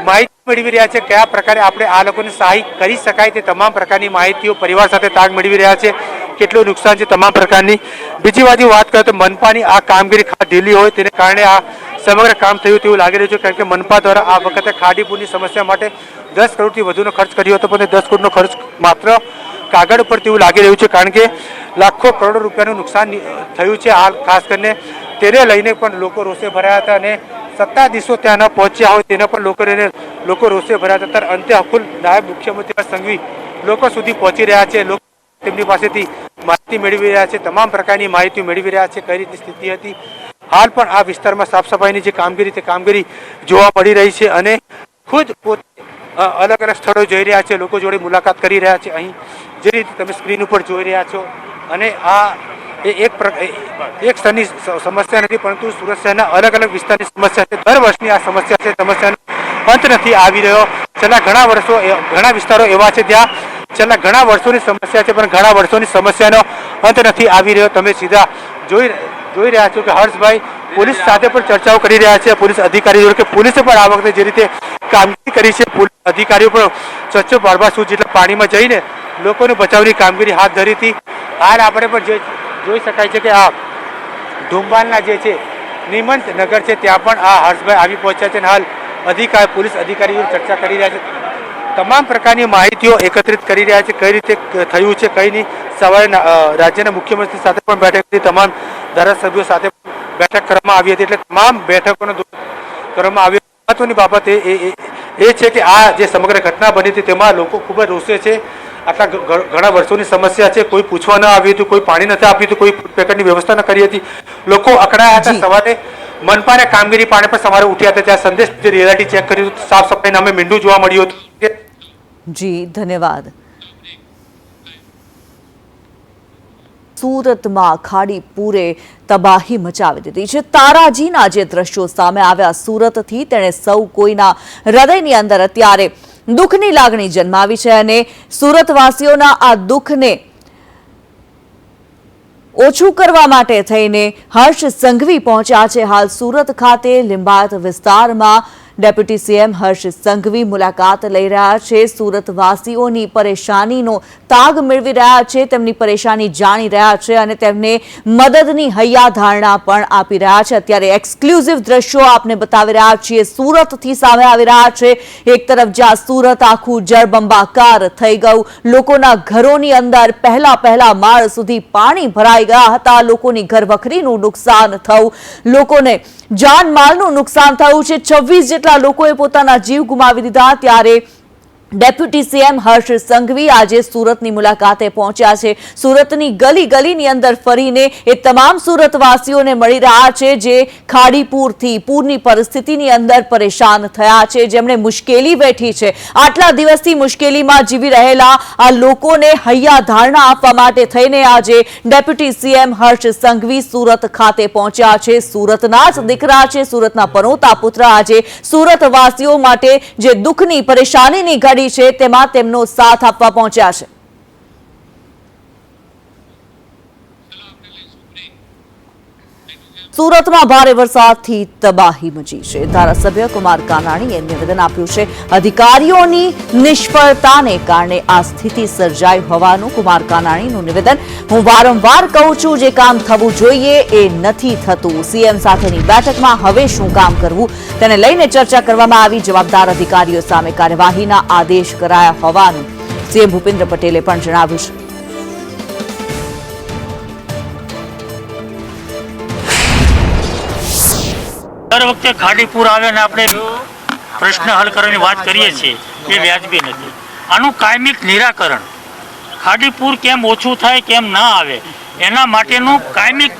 માહિતી મેળવી રહ્યા છે કયા પ્રકારે આપણે આ લોકોને સહાય કરી શકાય તે તમામ પ્રકારની માહિતીઓ પરિવાર સાથે તાગ મેળવી રહ્યા છે. કેટલું નુકસાન છે તમામ પ્રકારની. બીજી બાજુ વાત કરીએ તો મનપાની આ કામગીરી ઢીલી હોય તેને કારણે આ સમગ્ર કામ થયું તેવું લાગી રહ્યું છે, કારણ કે મનપા દ્વારા આ વખતે ખાડીપુરની સમસ્યા માટે 10 કરોડથી વધુનો ખર્ચ કર્યો હતો, પણ 10 કરોડનો ખર્ચ માત્ર કાગળ ઉપર તેવું લાગી રહ્યું છે, કારણ કે લાખો કરોડો રૂપિયાનું નુકસાન થયું છે. હાલ ખાસ કરીને તેને લઈને પણ લોકો રોષે ભરાયા હતા અને સત્તાધીશો ત્યાં ન પહોંચ્યા હોય તેના પણ લોકો રોષે ભરાયા હતા. ત્યારે અંતે અકુલ નાયબ મુખ્યમંત્રી સંઘવી લોકો સુધી પહોંચી રહ્યા છે. લોકો તેમની પાસેથી માહિતી મેળવી રહ્યા છે, તમામ પ્રકારની માહિતી મેળવી રહ્યા છે કઈ રીતની સ્થિતિ હતી. હાલ પણ આ વિસ્તારમાં સાફ સફાઈની જે કામગીરી જોવા મળી રહી છે અને ખુદ પોતે અલગ અલગ સ્થળો જઈ રહ્યા છે, લોકો જોડે મુલાકાત કરી રહ્યા છે. અહીં જે રીતે તમે સ્ક્રીન ઉપર જોઈ રહ્યા છો અને આ એક સ્તરની સમસ્યા નથી, પરંતુ સુરત શહેરના અલગ અલગ વિસ્તારની સમસ્યા છે. દર વર્ષની આ સમસ્યા છે, સમસ્યાનો અંત નથી આવી રહ્યો. છેલ્લા ઘણા વિસ્તારો એવા છે જ્યાં છેલ્લા ઘણા વર્ષોની સમસ્યા છે, પણ ઘણા વર્ષોની સમસ્યાનો અંત નથી આવી રહ્યો. તમે સીધા જોઈ રહ્યા છો કે હર્ષભાઈ પોલીસ સાથે પણ ચર્ચાઓ કરી રહ્યા છે, પોલીસ અધિકારીઓ જોડે, કે પોલીસે પણ આ વખતે જે રીતે કામગીરી કરી છે, પોલીસ અધિકારીઓ પણ 612 ફૂટ જેટલા પાણીમાં જઈને લોકોને બચાવની કામગીરી હાથ ધરી હતી. હાલ આપણે પણ જે જોઈ શકાય છે કે આ ડુંબાલના જે છે નિમંત નગર છે ત્યાં પણ આ હર્ષભાઈ આવી પહોંચ્યા છે અને હાલ પોલીસ અધિકારીઓ ચર્ચા કરી રહ્યા છે. તમામ પ્રકારની માહિતીઓ એકત્રિત કરી રહ્યા છે, કઈ રીતે થયું છે કઈ નહીં. સવારે રાજ્યના મુખ્યમંત્રી સાથે પણ બેઠક કરી, તમામ ધારાસભ્યો સાથે બેઠક કરવામાં આવી હતી, એટલે તમામ બેઠકોનો કરવામાં આવી. મહત્વની બાબત એ છે કે આ જે સમગ્ર ઘટના બની હતી તેમાં લોકો ખૂબ જ રોષે છે. આટલા ઘણા વર્ષોની સમસ્યા છે, કોઈ પૂછવા ન આવ્યું હતું, કોઈ પાણી નથી આપ્યું હતું, કોઈ પેકેટની વ્યવસ્થા ન કરી હતી, લોકો અકળાયા હતા. સવારે મનપાને કામગીરી પાણી પર સવારે ઉઠ્યા હતા, ત્યાં સંદેશ જે રિયાલિટી ચેક કર્યું, સાફ સફાઈ નામે મીંડું જોવા મળ્યું હતું. જી ધન્યવાદ. સુરતમાં ખાડીપુરે તબાહી મચાવી દીધી છે. તારાજીના જે દ્રશ્યો સામે આવ્યા સુરતથી, તેણે સૌ કોઈના હૃદયની અંદર અત્યારે દુઃખની લાગણી જન્માવી છે અને સુરતવાસીઓના આ દુઃખને ઓછું કરવા માટે થઈને હર્ષ સંઘવી પહોંચ્યા છે. હાલ સુરત ખાતે લિંબાયત વિસ્તારમાં ડેપ્યુટી સીએમ હર્ષ સંઘવી મુલાકાત લઈ રહ્યા છે. સુરતવાસીઓની પરેશાનીનો તાગ મેળવી રહ્યા છે, તેમની પરેશાની જાણી રહ્યા છે અને તેમને મદદની હૈયાધારણા પણ આપી રહ્યા છે. અત્યારે એક્સક્લુઝિવ દ્રશ્યો આપને બતાવી રહ્યા છીએ. સુરતથી સામે આવી રહ્યા છે. એક તરફ જ્યાં સુરત આખું જળબંબાકાર થઈ ગયું, લોકોના ઘરોની અંદર પહેલા માળ સુધી પાણી ભરાઈ ગયા હતા, લોકોની ઘરવખરીનું નુકસાન થયું, લોકોને જાનમાલનું નુકસાન થયું છે. 26 જેટલા લોકોએ પોતાના જીવ ગુમાવી દીધા. ત્યારે ડેપ્યુટી સીએમ હર્ષ સંઘવી આજે સુરતની મુલાકાતે પહોંચ્યા છે. સુરતની ગલીની અંદર ફરીને એ તમામ સુરતવાસીઓને મળી રહ્યા છે જે ખાડીપુરથી પૂરની પરિસ્થિતિની અંદર પરેશાન થયા છે, જેમણે મુશ્કેલી વેઠી છે. આટલા દિવસથી મુશ્કેલીમાં જીવી રહેલા આ લોકોને હૈયાધારણા આપવા માટે થઈને આજે ડેપ્યુટી સીએમ હર્ષ સંઘવી સુરત ખાતે પહોંચ્યા છે. સુરતના જ દીકરા છે, સુરતના પનોતા પુત્ર આજે સુરતવાસીઓ માટે જે દુઃખની પરેશાનીની ઘડી છે તેમાં તેમનો સાથ આપવા પહોંચ્યા છે. સુરતમાં ભારે વરસાદથી તબાહી મચી છે. ધારાસભ્ય કુમાર કાનાણીએ નિવેદન આપ્યું છે. અધિકારીઓની નિષ્ફળતાને કારણે આ સ્થિતિ સર્જાઈ હોવાનું કુમાર કાનાણીનું નિવેદન. હું વારંવાર કહું છું, જે કામ થવું જોઈએ એ નથી થતું. સીએમ સાથેની બેઠકમાં હવે શું કામ કરવું તેને લઈને ચર્ચા કરવામાં આવી. જવાબદાર અધિકારીઓ સામે કાર્યવાહીના આદેશ કરાયા હોવાનું સીએમ ભૂપેન્દ્ર પટેલે પણ જણાવ્યું છે. દર વખતે ખાડીપુર આવે ને આપણે પ્રશ્ન હલ કરવાની વાત કરીએ છીએ એ વ્યાજબી નથી. આનું કાયમિક નિરાકરણ ખાડીપુર કેમ ઓછું થાય, કેમ ના આવે, એના માટેનું કાયમિક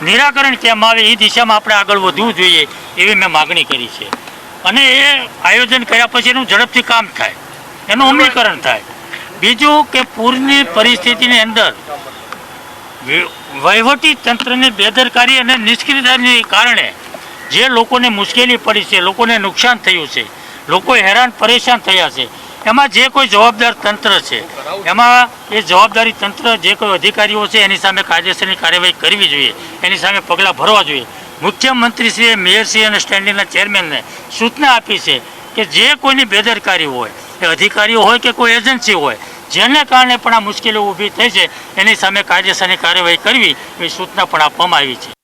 નિરાકરણ કેમ આવે એ દિશામાં આપણે આગળ વધવું જોઈએ એવી મેં માગણી કરી છે. અને એ આયોજન કર્યા પછી એનું ઝડપથી કામ થાય, એનું અમલીકરણ થાય. બીજું કે પૂરની પરિસ્થિતિની અંદર વહીવટી તંત્રની બેદરકારી અને નિષ્ક્રિયતાને કારણે જે લોકોને મુશ્કેલી પડી છે, લોકોને નુકસાન થયું છે, લોકો હેરાન પરેશાન થયા છે, એમાં જે કોઈ જવાબદાર તંત્ર છે, એમાં એ જવાબદારી તંત્ર જે કોઈ અધિકારીઓ છે એની સામે કાયદેસરની કાર્યવાહી કરવી જોઈએ, એની સામે પગલાં ભરવા જોઈએ. મુખ્યમંત્રીશ્રીએ મેયરશ્રી અને સ્ટેન્ડિંગના ચેરમેનને સૂચના આપી છે કે જે કોઈની બેદરકારી હોય, એ અધિકારીઓ હોય કે કોઈ એજન્સી હોય, જેને કારણે પણ આ મુશ્કેલીઓ ઊભી થઈ છે એની સામે કાયદેસરની કાર્યવાહી કરવી એવી સૂચના પણ આપવામાં આવી છે.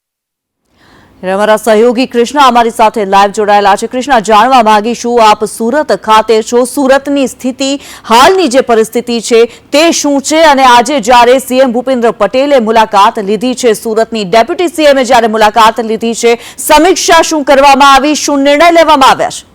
અમારા સહયોગી કૃષ્ણા અમારી સાથે લાઈવ જોડાયેલા છે. કૃષ્ણા, જાણવા માંગીશું, આપ સુરત ખાતે છો, સુરતની સ્થિતિ, હાલની જે પરિસ્થિતિ છે તે શું છે અને આજે જ્યારે સીએમ ભૂપેન્દ્ર પટેલે મુલાકાત લીધી છે, સુરતની ડેપ્યુટી સીએમે જ્યારે મુલાકાત લીધી છે, સમીક્ષા શું કરવામાં આવી, શું નિર્ણય લેવામાં આવ્યા છે?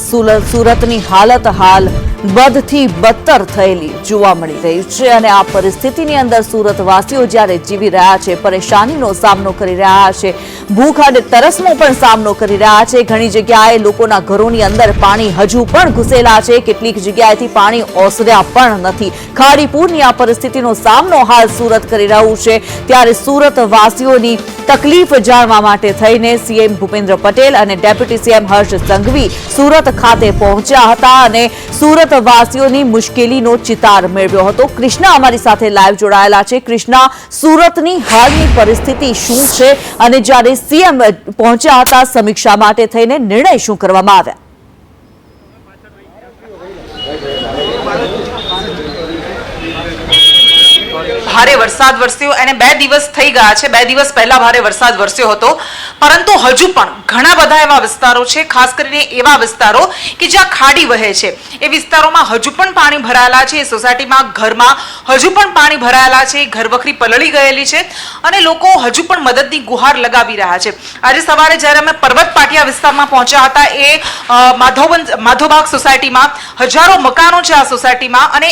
સુરતની હાલત હાલ બદથી બદતર થયેલી જોવા મળી રહી છે અને આ પરિસ્થિતિની અંદર સુરતવાસીઓ જ્યારે જીવી રહ્યા છે, પરેશાનીનો સામનો કરી રહ્યા છે, ભૂખ અને તરસનો પણ સામનો કરી રહ્યા છે. ઘણી જગ્યાએ લોકોના ઘરોની અંદર પાણી હજુ પણ ઘૂસેલા છે, કેટલીક જગ્યાએથી પાણી ઓસર્યા પણ નથી. ખાડીપુરની આ પરિસ્થિતિનો સામનો હાલ સુરત કરી રહ્યું છે. ત્યારે સુરતવાસીઓની તકલીફ જાણવા માટે થઈને સીએમ ભૂપેન્દ્ર પટેલ અને ડેપ્યુટી સીએમ હર્ષ સંઘવી સુરત ખાતે પહોંચ્યા હતા અને સુરતવાસીઓની મુશ્કેલીનો ચિતાર મેળવ્યો હતો. કૃષ્ણા અમારી સાથે લાઈવ જોડાયેલા છે. કૃષ્ણા, સુરતની હાલની પરિસ્થિતિ શું છે અને જ્યારે સીએમ પહોંચ્યા હતા સમીક્ષા માટે થઈને નિર્ણય શું કરવામાં આવ્યા? ભારે વરસાદ વરસ્યો અને 2 દિવસ થઈ ગયા છે. 2 દિવસ પહેલા ભારે વરસાદ વરસ્યો હતો, પરંતુ હજુ પણ ઘણા બધા એવા વિસ્તારો છે, ખાસ કરીને એવા વિસ્તારો કે જ્યાં ખાડી વહે છે, એ વિસ્તારોમાં હજુ પણ પાણી ભરાયેલા છે. એ સોસાયટીમાં ઘરમાં હજુ પણ પાણી ભરાયેલા છે, ઘરવખરી પલળી ગયેલી છે અને લોકો હજુ પણ મદદની ગુહાર લગાવી રહ્યા છે. આજે સવારે જ્યારે અમે પર્વત પાટિયા વિસ્તારમાં પહોંચ્યા હતા, એ માધોબાગ સોસાયટીમાં હજારો મકાનો છે આ સોસાયટીમાં અને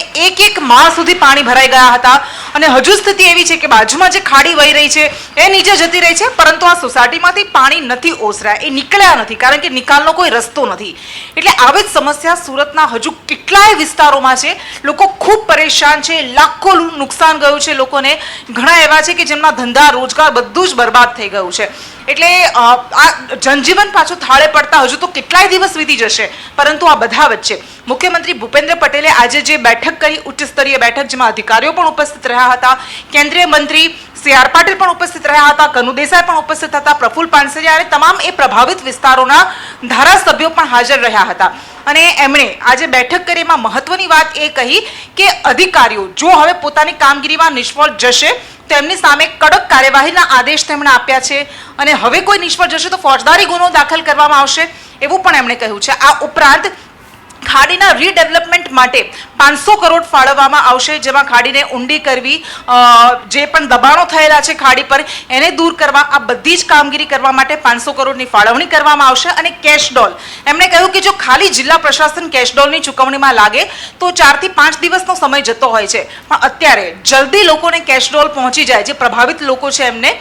એક માળ સુધી પાણી ભરાઈ ગયા હતા અને હજુ સ્થિતિ એવી છે કે બાજુમાં જે ખાડી વહી રહી છે એ નીચે જતી રહી છે, પરંતુ આ સોસાયટીમાંથી પાણી નથી ઓસર્યા, એ નીકળ્યા નથી કારણ કે નિકાલનો કોઈ રસ્તો નથી. એટલે આવી જ સમસ્યા સુરતના હજુ કેટલાય વિસ્તારોમાં છે. લોકો ખૂબ પરેશાન છે, લાખો નુકસાન ગયું છે લોકોને. ઘણા એવા છે કે જેમના ધંધા રોજગાર બધું જ બરબાદ થઈ ગયું છે. એટલે આ જનજીવન પાછું થાળે પડતા હજુ તો કેટલાય દિવસ વીતી જશે, પરંતુ આ બધા વચ્ચે મુખ્યમંત્રી ભૂપેન્દ્ર પટેલે આજે જે બેઠક કરી, ઉચ્ચ સ્તરીય બેઠક, જેમાં અધિકારીઓ પણ ઉપસ્થિત રહ્યા હતા, કેન્દ્રીય મંત્રી CR પાટીલ પણ ઉપસ્થિત રહ્યા હતા, કનુ દેસાઈ પણ ઉપસ્થિત હતા, પ્રફુલ પાનસરિયા અને તમામ એ પ્રભાવિત વિસ્તારોના ધારાસભ્યો પણ હાજર રહ્યા હતા. અને એમણે આજે બેઠક કરી એમાં મહત્વની વાત એ કહી કે અધિકારીઓ જો હવે પોતાની કામગીરીમાં નિષ્ફળ જશે તો એમની સામે કડક કાર્યવાહીના આદેશ તેમણે આપ્યા છે, અને હવે કોઈ નિષ્ફળ જશે તો ફોજદારી ગુનો દાખલ કરવામાં આવશે એવું પણ એમણે કહ્યું છે. આ ઉપરાંત ખાડીના રીડેવલપમેન્ટ માટે 500 કરોડ ફાળવવામાં આવશે, જેમાં ખાડીને ઊંડી કરવી, જે પણ દબાણો થયેલા છે ખાડી પર એને દૂર કરવા, આ બધી જ કામગીરી કરવા માટે 500 કરોડની ફાળવણી કરવામાં આવશે. અને કેશડોલ, એમણે કહ્યું કે જો ખાલી જિલ્લા પ્રશાસન કેશડોલની ચૂકવણીમાં લાગે તો 4 થી 5 દિવસનો સમય જતો હોય છે, પણ અત્યારે જલ્દી લોકોને કેશડોલ પહોંચી જાય, જે પ્રભાવિત લોકો છે એમને,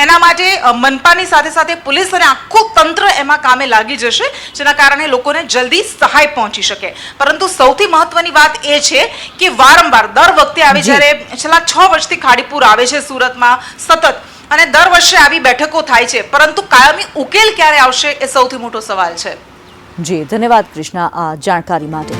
એના માટે મનપાની સાથે સાથે પોલીસ અને આખું તંત્ર એમાં કામે લાગી જશે, જેના કારણે લોકોને જલ્દી સહાય પહોંચી શકે. પરંતુ સૌથી મહત્વની વાત એ છે કે વારંવાર દર વખતે આવે, જ્યારે છેલ્લા 6 વર્ષથી ખાડીપુર આવે છે સુરતમાં સતત, અને દર વર્ષે આવી બેઠકો થાય છે, પરંતુ કાયમી ઉકેલ ક્યારે આવશે એ સૌથી મોટો સવાલ છે. જી ધન્યવાદ કૃષ્ણા આ જાણકારી માટે.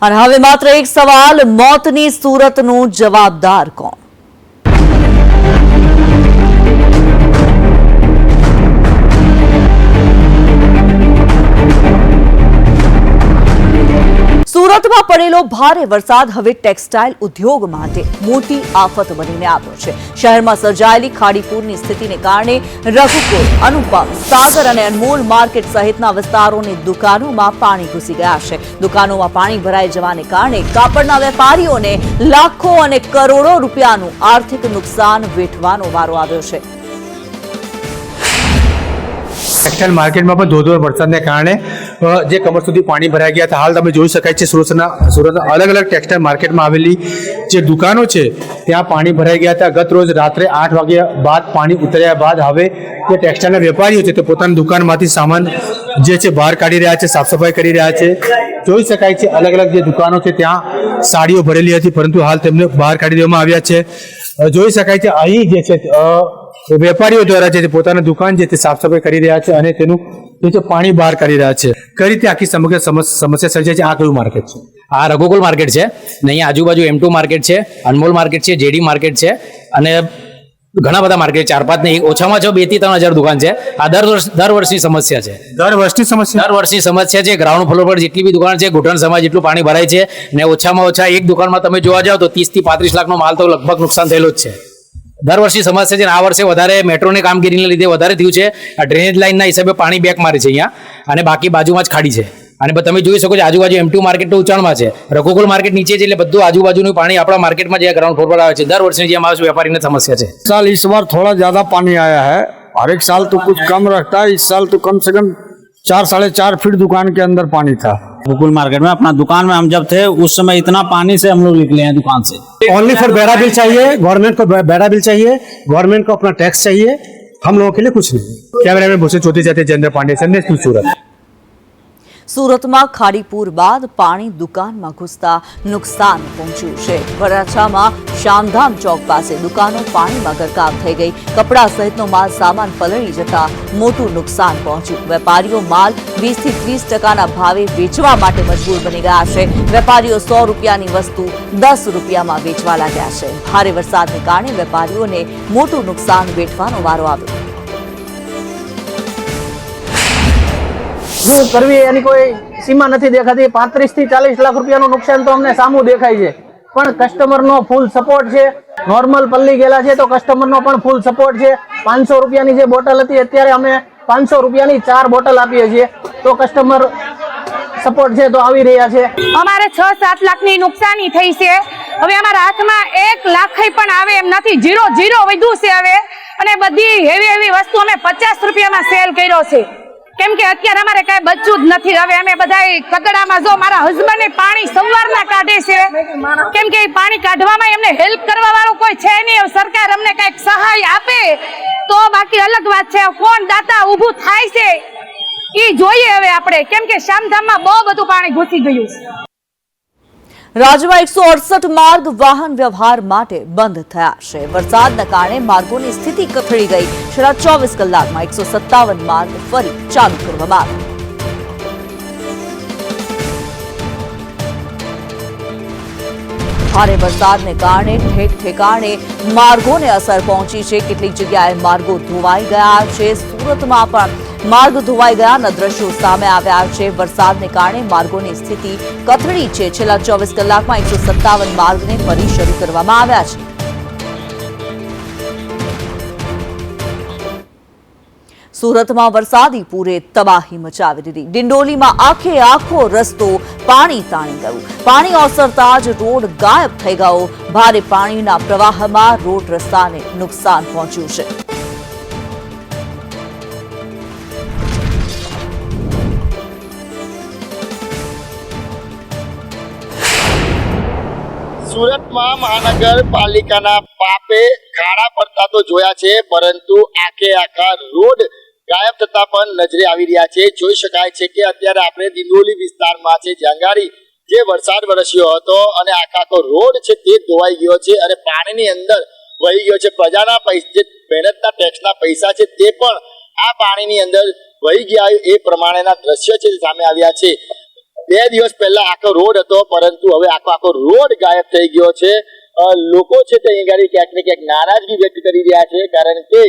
અને હવે માત્ર એક સવાલ, મોતની સુરતનું જવાબદાર કોણ? સુરતમાં પડેલો ભારે વરસાદ હવે ટેક્સટાઇલ ઉદ્યોગ માટે મોટી આફત બનીને આવ્યો છે. શહેરમાં સર્જાયેલી ખાડીપુરની સ્થિતિને કારણે રઘુકુલ, અનુપમ, સાગર અને અનમોલ માર્કેટ સહિતના વિસ્તારોની દુકાનોમાં પાણી ઘૂસી ગયા છે. દુકાનોમાં પાણી ભરાઈ જવાને કારણે કાપડના વેપારીઓને લાખો અને કરોડો રૂપિયાનું આર્થિક નુકસાન વેઠવાનો વારો આવ્યો છે. ટેક્સટાઇલ માર્કેટમાં પણ ધોધમાર વરસાદને કારણે જે કમર સુધી પાણી ભરાઈ ગયા હતા. હાલ તમે જોઈ શકાય છે સુરતના અલગ અલગ ટેક્સટાઇલ માર્કેટમાં આવેલી જે દુકાનો છે ત્યાં પાણી ભરાઈ ગયા હતા. ગત રોજ રાત્રે 8 વાગ્યા બાદ પાણી ઉતર્યા બાદ હવે જે ટેક્સટાઇલના વેપારીઓ છે તે પોતાની દુકાનમાંથી સામાન જે છે બહાર કાઢી રહ્યા છે, સાફ સફાઈ કરી રહ્યા છે. જોઈ શકાય છે અલગ અલગ જે દુકાનો છે ત્યાં સાડીઓ ભરેલી હતી, પરંતુ હાલ તેમને બહાર કાઢી દેવામાં આવ્યા છે. જોઈ શકાય છે અહીં જે છે વેપારીઓ દ્વારા જે પોતાની દુકાન જે તે સાફ સફાઈ કરી રહ્યા છે અને તેનું જે છે પાણી બહાર કાઢી રહ્યા છે. કઈ રીતે આખી સમગ્ર સમસ્યા સર્જાય છે? આ કયું માર્કેટ છે? આ રઘુકુલ માર્કેટ છે ને અહીંયા આજુબાજુ M2 માર્કેટ છે, અનમોલ માર્કેટ છે, JD માર્કેટ છે અને ઘણા બધા માર્કેટ 4-5 ને ઓછામાં ઓછા 2 થી 3 હજાર દુકાન છે. આ દર વર્ષની સમસ્યા છે. દર વર્ષની સમસ્યા છે. ગ્રાઉન્ડ ફ્લોર પર જેટલી બી દુકાન છે ઘૂંટણ સમા જેટલું પાણી ભરાય છે ને ઓછામાં ઓછા એક દુકાનમાં તમે જોવા જાઓ તો 30 થી 35 લાખનો માલ તો લગભગ નુકસાન થયેલો જ છે. દર વર્ષની સમસ્યા છે. આ વર્ષે વધારે મેટ્રોની કામગીરીને લીધે વધારે થયું છે. આ ડ્રેનેજ લાઇનના હિસાબે પાણી બેક મારે છે અહીંયા, અને બાકી બાજુમાં જ ખાડી છે. અને તમે જોઈ શકો છો આજુબાજુ M2 માર્કેટ તો ઊંચાણમાં છે, રઘુકુલ માર્કેટ નીચે છે, એટલે બધું આજુબાજુનું પાણી આપણા માર્કેટમાં જે ગ્રાઉન્ડ ફ્લોર પર આવે છે. દર વર્ષની જેમ આવે વેપારીને समस्या છે. साल इस बार थोड़ा ज्यादा पानी आया है, हर एक साल तो कुछ कम रहता है. इस साल तो कम से कम 4-4.5 फीट दुकान के अंदर पानी था. रघुकुल मार्केट में अपना दुकान में हम जब थे उस समय इतना पानी से हम लोग निकले हैं दुकान से. ओनली फॉर बेड़ा बिल चाहिए गवर्नमेंट को, बेड़ा बिल चाहिए गवर्नमेंट को, अपना टैक्स चाहिए, हम लोगों के लिए कुछ नहीं. कैमरामैन भूषण चौधरी સાથે જયેન્દ્ર પાંડે, સંદેશ ન્યૂઝ સુરત. સુરતમાં ખાડીપુર બાદ પાણી દુકાનમાં ઘૂસતા નુકસાન પહોંચ્યું છે. વરાછામાં શામધામ ચોક પાસે દુકાનો પાણીમાં ગરકાવ થઈ ગઈ. કપડા સહિતનો માલ સામાન પલળી જતા મોટું નુકસાન પહોંચ્યું. વેપારીઓ માલ 20 થી 30% ભાવે વેચવા માટે મજબૂર બની ગયા છે. વેપારીઓ 100 રૂપિયાની વસ્તુ 10 રૂપિયામાં વેચવા લાગ્યા છે. ભારે વરસાદને કારણે વેપારીઓને મોટું નુકસાન વેઠવાનો વારો આવ્યો. શું કરવી એની કોઈ સીમા નથી દેખાતી. 35 થી 40 લાખ રૂપિયાનું નુકસાન તો અમને સામું દેખાય છે, પણ કસ્ટમરનો ફૂલ સપોર્ટ છે. નોર્મલ પલ્લી ગયેલા છે તો કસ્ટમરનો પણ ફૂલ સપોર્ટ છે. 500 રૂપિયાની જે બોટલ હતી અત્યારે અમે 500 રૂપિયાની 4 બોટલ આપીએ છીએ, તો કસ્ટમર સપોર્ટ છે તો આવી રહ્યા છે. અમારે 6-7 લાખની નુકસાની થઈ છે. હવે અમારા હાથમાં 1 લાખ પણ આવે એમ નથી. 0 વધ્યું છે હવે, અને બધી હેવી વસ્તુ અમે 50 રૂપિયામાં સેલ કર્યો છે, કેમ કે અત્યારે અમારે કઈ બચ્ચું જ નથી. હવે અમે બધા કગડામાં, જો મારા હસબન્ડ પાણી સવારના કાઢે છે, કેમ કે પાણી કાઢવામાં એમને હેલ્પ કરવા વાળું કોઈ છે નહીં. સરકાર અમને કઈક સહાય આપે તો બાકી અલગ વાત છે. કોણ દાતા ઊભું થાય છે એ જોઈએ હવે આપણે, કેમ કે શામધામમાં બહુ બધું પાણી ઘૂસી ગયું છે. રાજ્યમાં 168 માર્ગ વાહન વ્યવહાર માટે બંધ થયા છે. વરસાદના કારણે માર્ગોની સ્થિતિ કથળી ગઈ. છેલ્લા 24 કલાકમાં 157 માર્ગ ફરી ચાલુ કરવામાં આવ્યા. ભારે વરસાદને કારણે ઠેકાણે માર્ગોને અસર પહોંચી છે. કેટલીક જગ્યાએ માર્ગો ધોવાઈ ગયા છે. સુરતમાં પણ માર્ગ ધોવાઈ ગયાના દ્રશ્યો સામે આવ્યા છે. વરસાદને કારણે માર્ગોની સ્થિતિ કથળી છે. છેલ્લા 24 કલાકમાં 157 માર્ગને ફરી શરૂ કરવામાં આવ્યા છે. સુરતમાં વરસાદી પૂરે તબાહી મચાવી દીધી. ડિંડોલીમાં આખો રસ્તો પાણી તાણી ગયું. પાણી ઓસરતા જ રોડ ગાયબ થઈ ગયો. ભારે પાણીના પ્રવાહમાં રોડ રસ્તાને નુકસાન પહોંચ્યું છે. સુરતમાં મહાનગરપાલિકાના પાપે ખાડા પડતા તો જોયા છે, પરંતુ આખા રોડ ગાયબ થતા પણ નજરે આવી રહ્યા છે. જોઈ શકાય છે કે અત્યારે આપણે દિંડોલી વિસ્તારમાં છે, જ્યાં જે વરસાદ વરસ્યો હતો અને આખો રોડ છે તે ધોવાઈ ગયો છે અને પાણીની અંદર વહી ગયો છે. પ્રજાના પૈસા, જે મહેનતના ટેક્સના પૈસા છે તે પણ આ પાણીની અંદર વહી ગયા એ પ્રમાણેના દ્રશ્ય છે સામે આવ્યા છે. 2 દિવસ પહેલા આખો રોડ હતો, પરંતુ હવે આખો રોડ ગાયબ થઈ ગયો છે. લોકો છે તે અહીં ક્યાંક ને ક્યાંક નારાજગી વ્યક્ત કરી રહ્યા છે, કારણ કે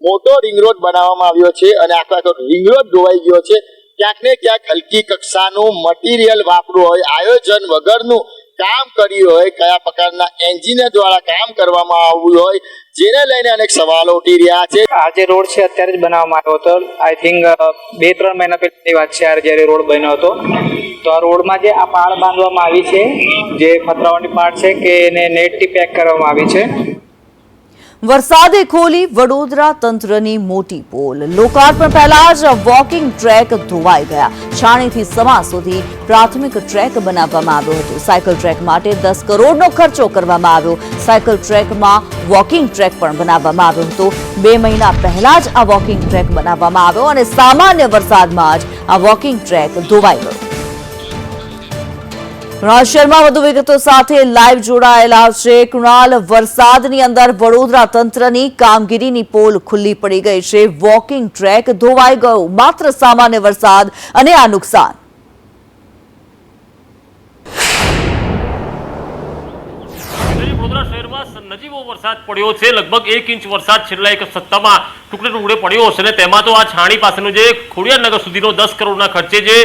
મોટો રિંગ રોડ બનાવવામાં આવ્યો છે અને આખો રિંગ રોડ ધોવાઈ ગયો છે. ક્યાંક ને ક્યાંક હલકી કક્ષાનું મટીરિયલ વાપર્યું હોય, આયોજન વગરનું કામ કર્યું હોય, કયા પ્રકારના એન્જિનિયર દ્વારા કામ કરવામાં આવ્યું હોય, જેને લઈને અનેક સવાલો ઉઠી રહ્યા છે. આ જે રોડ છે અત્યારે જ બનાવવામાં આવ્યો હતો. આઈ થિંક 2-3 મહિના પહેલાની વાત છે જ્યારે રોડ બન્યો હતો. તો આ રોડમાં જે આ પાળ બાંધવામાં આવી છે, જે પતરાઓની પાળ છે કે એને નેટથી પેક કરવામાં આવી છે. વરસાદે ખોલી વડોદરા તંત્રની મોટી પોલ. લોકાર્પણ પહેલા જ વોકિંગ ટ્રેક ધોવાઈ ગયા. છાણીથી સમા સુધી પ્રાથમિક ટ્રેક બનાવવામાં આવ્યો હતો. સાયકલ ટ્રેક માટે 10 કરોડનો ખર્ચો કરવામાં આવ્યો. સાયકલ ટ્રેકમાં વોકિંગ ટ્રેક પણ બનાવવામાં આવ્યો હતો. 2 મહિના પહેલા જ આ વોકિંગ ટ્રેક બનાવવામાં આવ્યો અને સામાન્ય વરસાદમાં જ આ વોકિંગ ટ્રેક ધોવાઈ ગયો. કૃણાલ શર્મા વધુ વિગતો સાથે લાઈવ જોડાયેલા છે. કૃણાલ, વરસાદની અંદર વડોદરા તંત્રની કામગીરીની પોલ ખુલ્લી પડી ગઈ છે. વોકિંગ ટ્રેક ધોવાઈ ગયો. માત્ર સામાન્ય વરસાદ અને આ નુકસાન. વડોદરા શહેરમાં નજીવો વરસાદ પડ્યો છે. લગભગ 1 ઇંચ વરસાદ છેલ્લા એક સપ્તાહમાં ટુકડે ટુકડે પડ્યો હશે, અને તેમાં તો આ છાણી પાસેનું જે ખોડિયારનગર સુધીનો 10 કરોડના ખર્ચે જે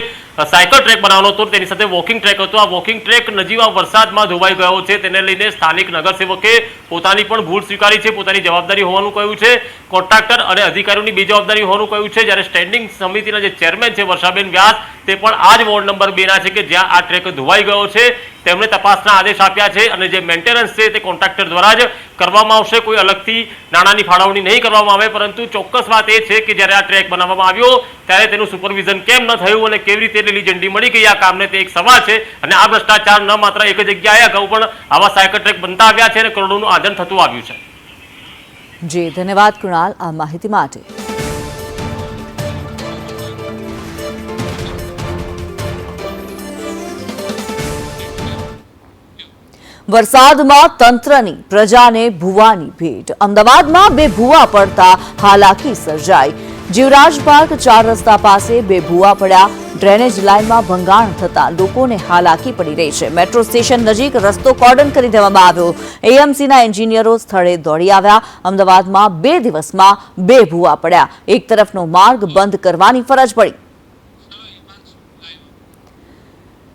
સાયકલ ટ્રેક બનાવવાનો હતો, તેની સાથે વોકિંગ ટ્રેક હતો. આ વોકિંગ ટ્રેક નજીવા વરસાદમાં ધોવાઈ ગયો છે. તેને લઈને સ્થાનિક નગરસેવકે પોતાની પણ ભૂલ સ્વીકારી છે, પોતાની જવાબદારી હોવાનું કહ્યું છે. કોન્ટ્રાક્ટર અને અધિકારીઓની બેજવાબદારી હોવાનું કહ્યું છે. જ્યારે સ્ટેન્ડિંગ સમિતિના જે ચેરમેન છે વર્ષાબેન વ્યાસ, તે પણ આ જ વોર્ડ નંબર 2 ના છે કે જ્યાં આ ટ્રેક ધોવાઈ ગયો છે. તેમણે તપાસના આદેશ આપ્યા છે અને જે મેન્ટેનન્સ છે તે કોન્ટ્રાક્ટર દ્વારા જ કરવામાં આવશે. કોઈ અલગથી નાણાંની ફાળવણી નહીં કરવામાં આવે. પરંતુ ચોક્કસ વાત એ છે કે જ્યારે આ ટ્રેક બનાવવામાં આવ્યો ત્યારે તેનું સુપરવિઝન કેમ ન થયું અને કેવી રીતે લીલી ઝંડી મળી ગઈ આ કામને, તે એક સવાલ છે. અને આ ભ્રષ્ટાચાર ન માત્ર એક જગ્યાએ, અગાઉ પણ આવા સાયકલ ટ્રેક બનતા આવ્યા છે અને કરોડોનું આદન થતું આવ્યું છે. જી ધન્યવાદ કૃણાલ આ માહિતી માટે. વરસાદમાં તંત્રની પ્રજાને ભૂવાની ભેટ. અમદાવાદમાં 2 ભૂવા પડતા હાલાકી સર્જાઈ. જીવરાજ પાર્ક 4 રસ્તા પાસે 2 ભૂવા પડ્યા. ડ્રેનેજ લાઇનમાં ભંગાણ થતા લોકોને હાલાકી પડી રહી છે. મેટ્રો સ્ટેશન નજીક રસ્તો કોર્ડન કરી દેવામાં આવ્યો. એએમસીના એન્જિનિયરો સ્થળે દોડી આવ્યા. અમદાવાદમાં 2 દિવસમાં 2 ભૂવા પડ્યા. એક તરફનો માર્ગ બંધ કરવાની ફરજ પડી.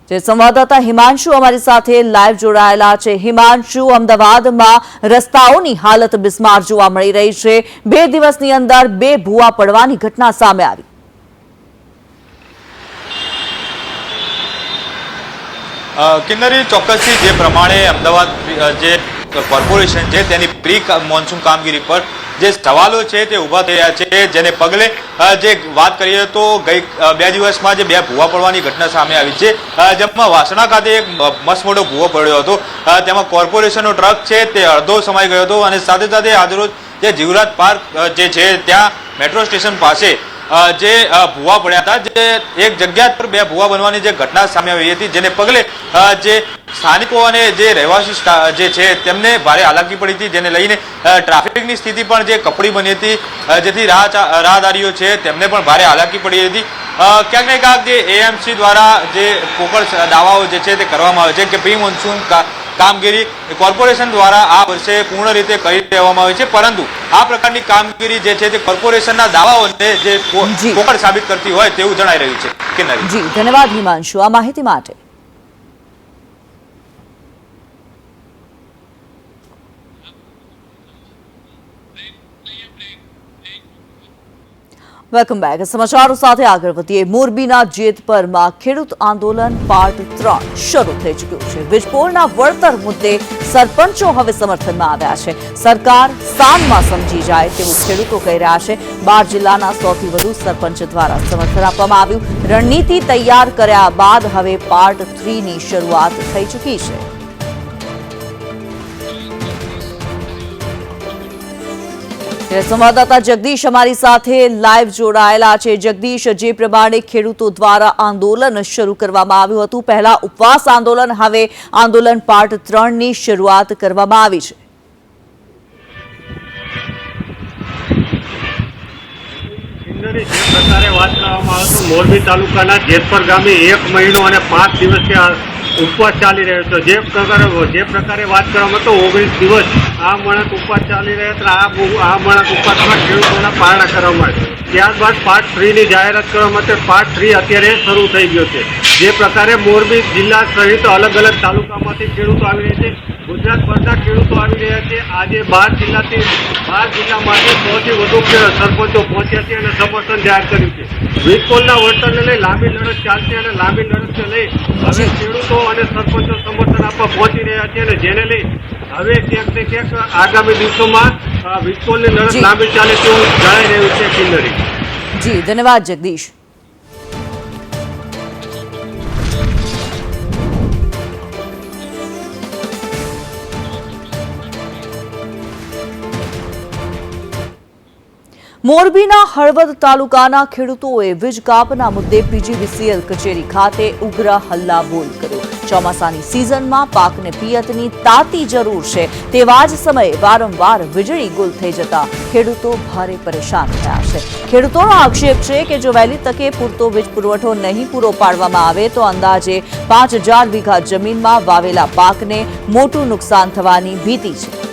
જે સંવાદદાતા હિમાંશુ અમારી સાથે લાઈવ જોડાયેલા છે. હિમાંશુ, અમદાવાદમાં રસ્તાઓની હાલત બિસ્માર જોવા મળી રહી છે. 2 દિવસની અંદર 2 ભૂવા પડવાની ઘટના સામે આવી. કિન્નરી, ચોક્કસથી જે પ્રમાણે અમદાવાદ જે કોર્પોરેશન છે તેની પ્રી મોન્સૂન કામગીરી પર જે સવાલો છે તે ઊભા થયા છે, જેને પગલે જે વાત કરીએ તો ગઈ 2 દિવસમાં જે 2 ભૂવા પડવાની ઘટના સામે આવી છે. જેમાં વાસણા ખાતે એક મસ્ત મોટો ભૂવો પડ્યો હતો. તેમાં કોર્પોરેશનનો ટ્રક છે તે અડધો સમાઈ ગયો હતો અને સાથે સાથે આજરોજ જે જીવરાજ પાર્ક જે છે ત્યાં મેટ્રો સ્ટેશન પાસે જે ભૂવા પડ્યા હતા, જે એક જગ્યા પર બે ભૂવા બનવાની જે ઘટના સામે આવી હતી, જેને પગલે જે સ્થાનિકો અને જે રહેવાસી જે છે તેમને ભારે હાલાકી પડી હતી, જેને લઈને ટ્રાફિકની સ્થિતિ પણ જે કપડી બની હતી, જેથી રાહદારીઓ છે તેમને પણ ભારે હાલાકી પડી હતી. ક્યાંક ને ક્યાંક જે એએમસી દ્વારા જે પોકળ દાવાઓ જે છે તે કરવામાં આવે છે કે પ્રી મોન્સૂન કામગીરી કોર્પોરેશન દ્વારા આ વર્ષે પૂર્ણ રીતે કરી દેવામાં આવી છે, પરંતુ આ પ્રકારની કામગીરી જે છે તે કોર્પોરેશનના દાવાઓને જે પોકળ સાબિત કરતી હોય તેવું જણાઈ રહ્યું છે. કિન્નરી જી ધન્યવાદ હિમાંશુ આ માહિતી માટે. Welcome back. સમાચારો સાથે આગળ વધીએ. મોરબીના જેતપરમાં ખેડૂત આંદોલન પાર્ટ 3 શરૂ થઈ ચૂક્યું છે. વીજપોલના વળતર મુદ્દે સરપંચો હવે સમર્થનમાં આવ્યા છે. સરકાર સામમાં સમજી જાય તેવું ખેડૂતો કહી રહ્યા છે. 12 જિલ્લાના 100થી વધુ સરપંચ દ્વારા સમર્થન આપવામાં આવ્યું. રણનીતિ તૈયાર કર્યા બાદ હવે પાર્ટ 3ની શરૂઆત થઈ ચૂકી છે. સંવાદદાતા જગદીશ અમારી સાથે લાઈવ જોડાયેલા છે. જગદીશ, જે પ્રમાણે ખેડૂતો દ્વારા આંદોલન શરૂ કરવામાં આવ્યું હતું, પહેલા ઉપવાસ આંદોલન, હવે આંદોલન પાર્ટ 3ની શરૂઆત કરવામાં આવી છે. જે પ્રકારે વાત કરવામાં આવે તો મોરબી તાલુકાના જેતપર ગામે 1 મહિનો અને 5 દિવસથી ઉપવાસ ચાલી રહ્યો છે. જે પ્રકારે વાત કરવામાં તો 19 દિવસ આ મણક ઉપવાસ ચાલી રહ્યા હતા. આ મણક ઉપવાસમાં ખેડૂતોના પારણા કરવામાં આવે. ત્યારબાદ પાર્ટ 3ની જાહેરાત કરવા માટે પાર્ટ 3 અત્યારે શરૂ થઈ ગયો છે. જે પ્રકારે મોરબી જિલ્લા સહિત અલગ અલગ તાલુકામાંથી ખેડૂતો આવી રહ્યા છે. ગુજરાતભરના ખેડૂતો આવી રહ્યા છે. આજે 12 જિલ્લામાંથી 100થી વધુ સરપંચો પહોંચ્યા છે અને સમર્થન જાહેર કર્યું છે. વીજપોલના વળતરને લઈ લાંબી લડત ચાલશે અને લાંબી લડતને લઈ હવે ખેડૂતો અને સરપંચો સમર્થન આપવા પહોંચી રહ્યા છે અને જેને લઈ હવે ક્યાંક ને ક્યાંક આગામી દિવસોમાં વીજપોલની લડત લાંબી ચાલે તેવું જણાઈ રહ્યું છે. કિન્નરી જી ધન્યવાદ જગદીશ. મોરબીના હળવદ તાલુકાના ખેડૂતોએ વીજ કાપના મુદ્દે પીજીવીસીએલ કચેરી ખાતે ઉગ્ર હલ્લાબોલ કર્યો. ચોમાસાની સિઝનમાં પાકને પિયતની તાતી જરૂર છે, તેવા જ સમયે વારંવાર વીજળી ગુલ થઈ જતા ખેડૂતો ભારે પરેશાન થયા છે. ખેડૂતોનો આક્ષેપ છે કે જો વહેલી તકે પૂરતો વીજ પુરવઠો નહીં પૂરો પાડવામાં આવે તો અંદાજે 5000 વીઘા જમીનમાં વાવેલા પાકને મોટું નુકસાન થવાની ભીતિ છે.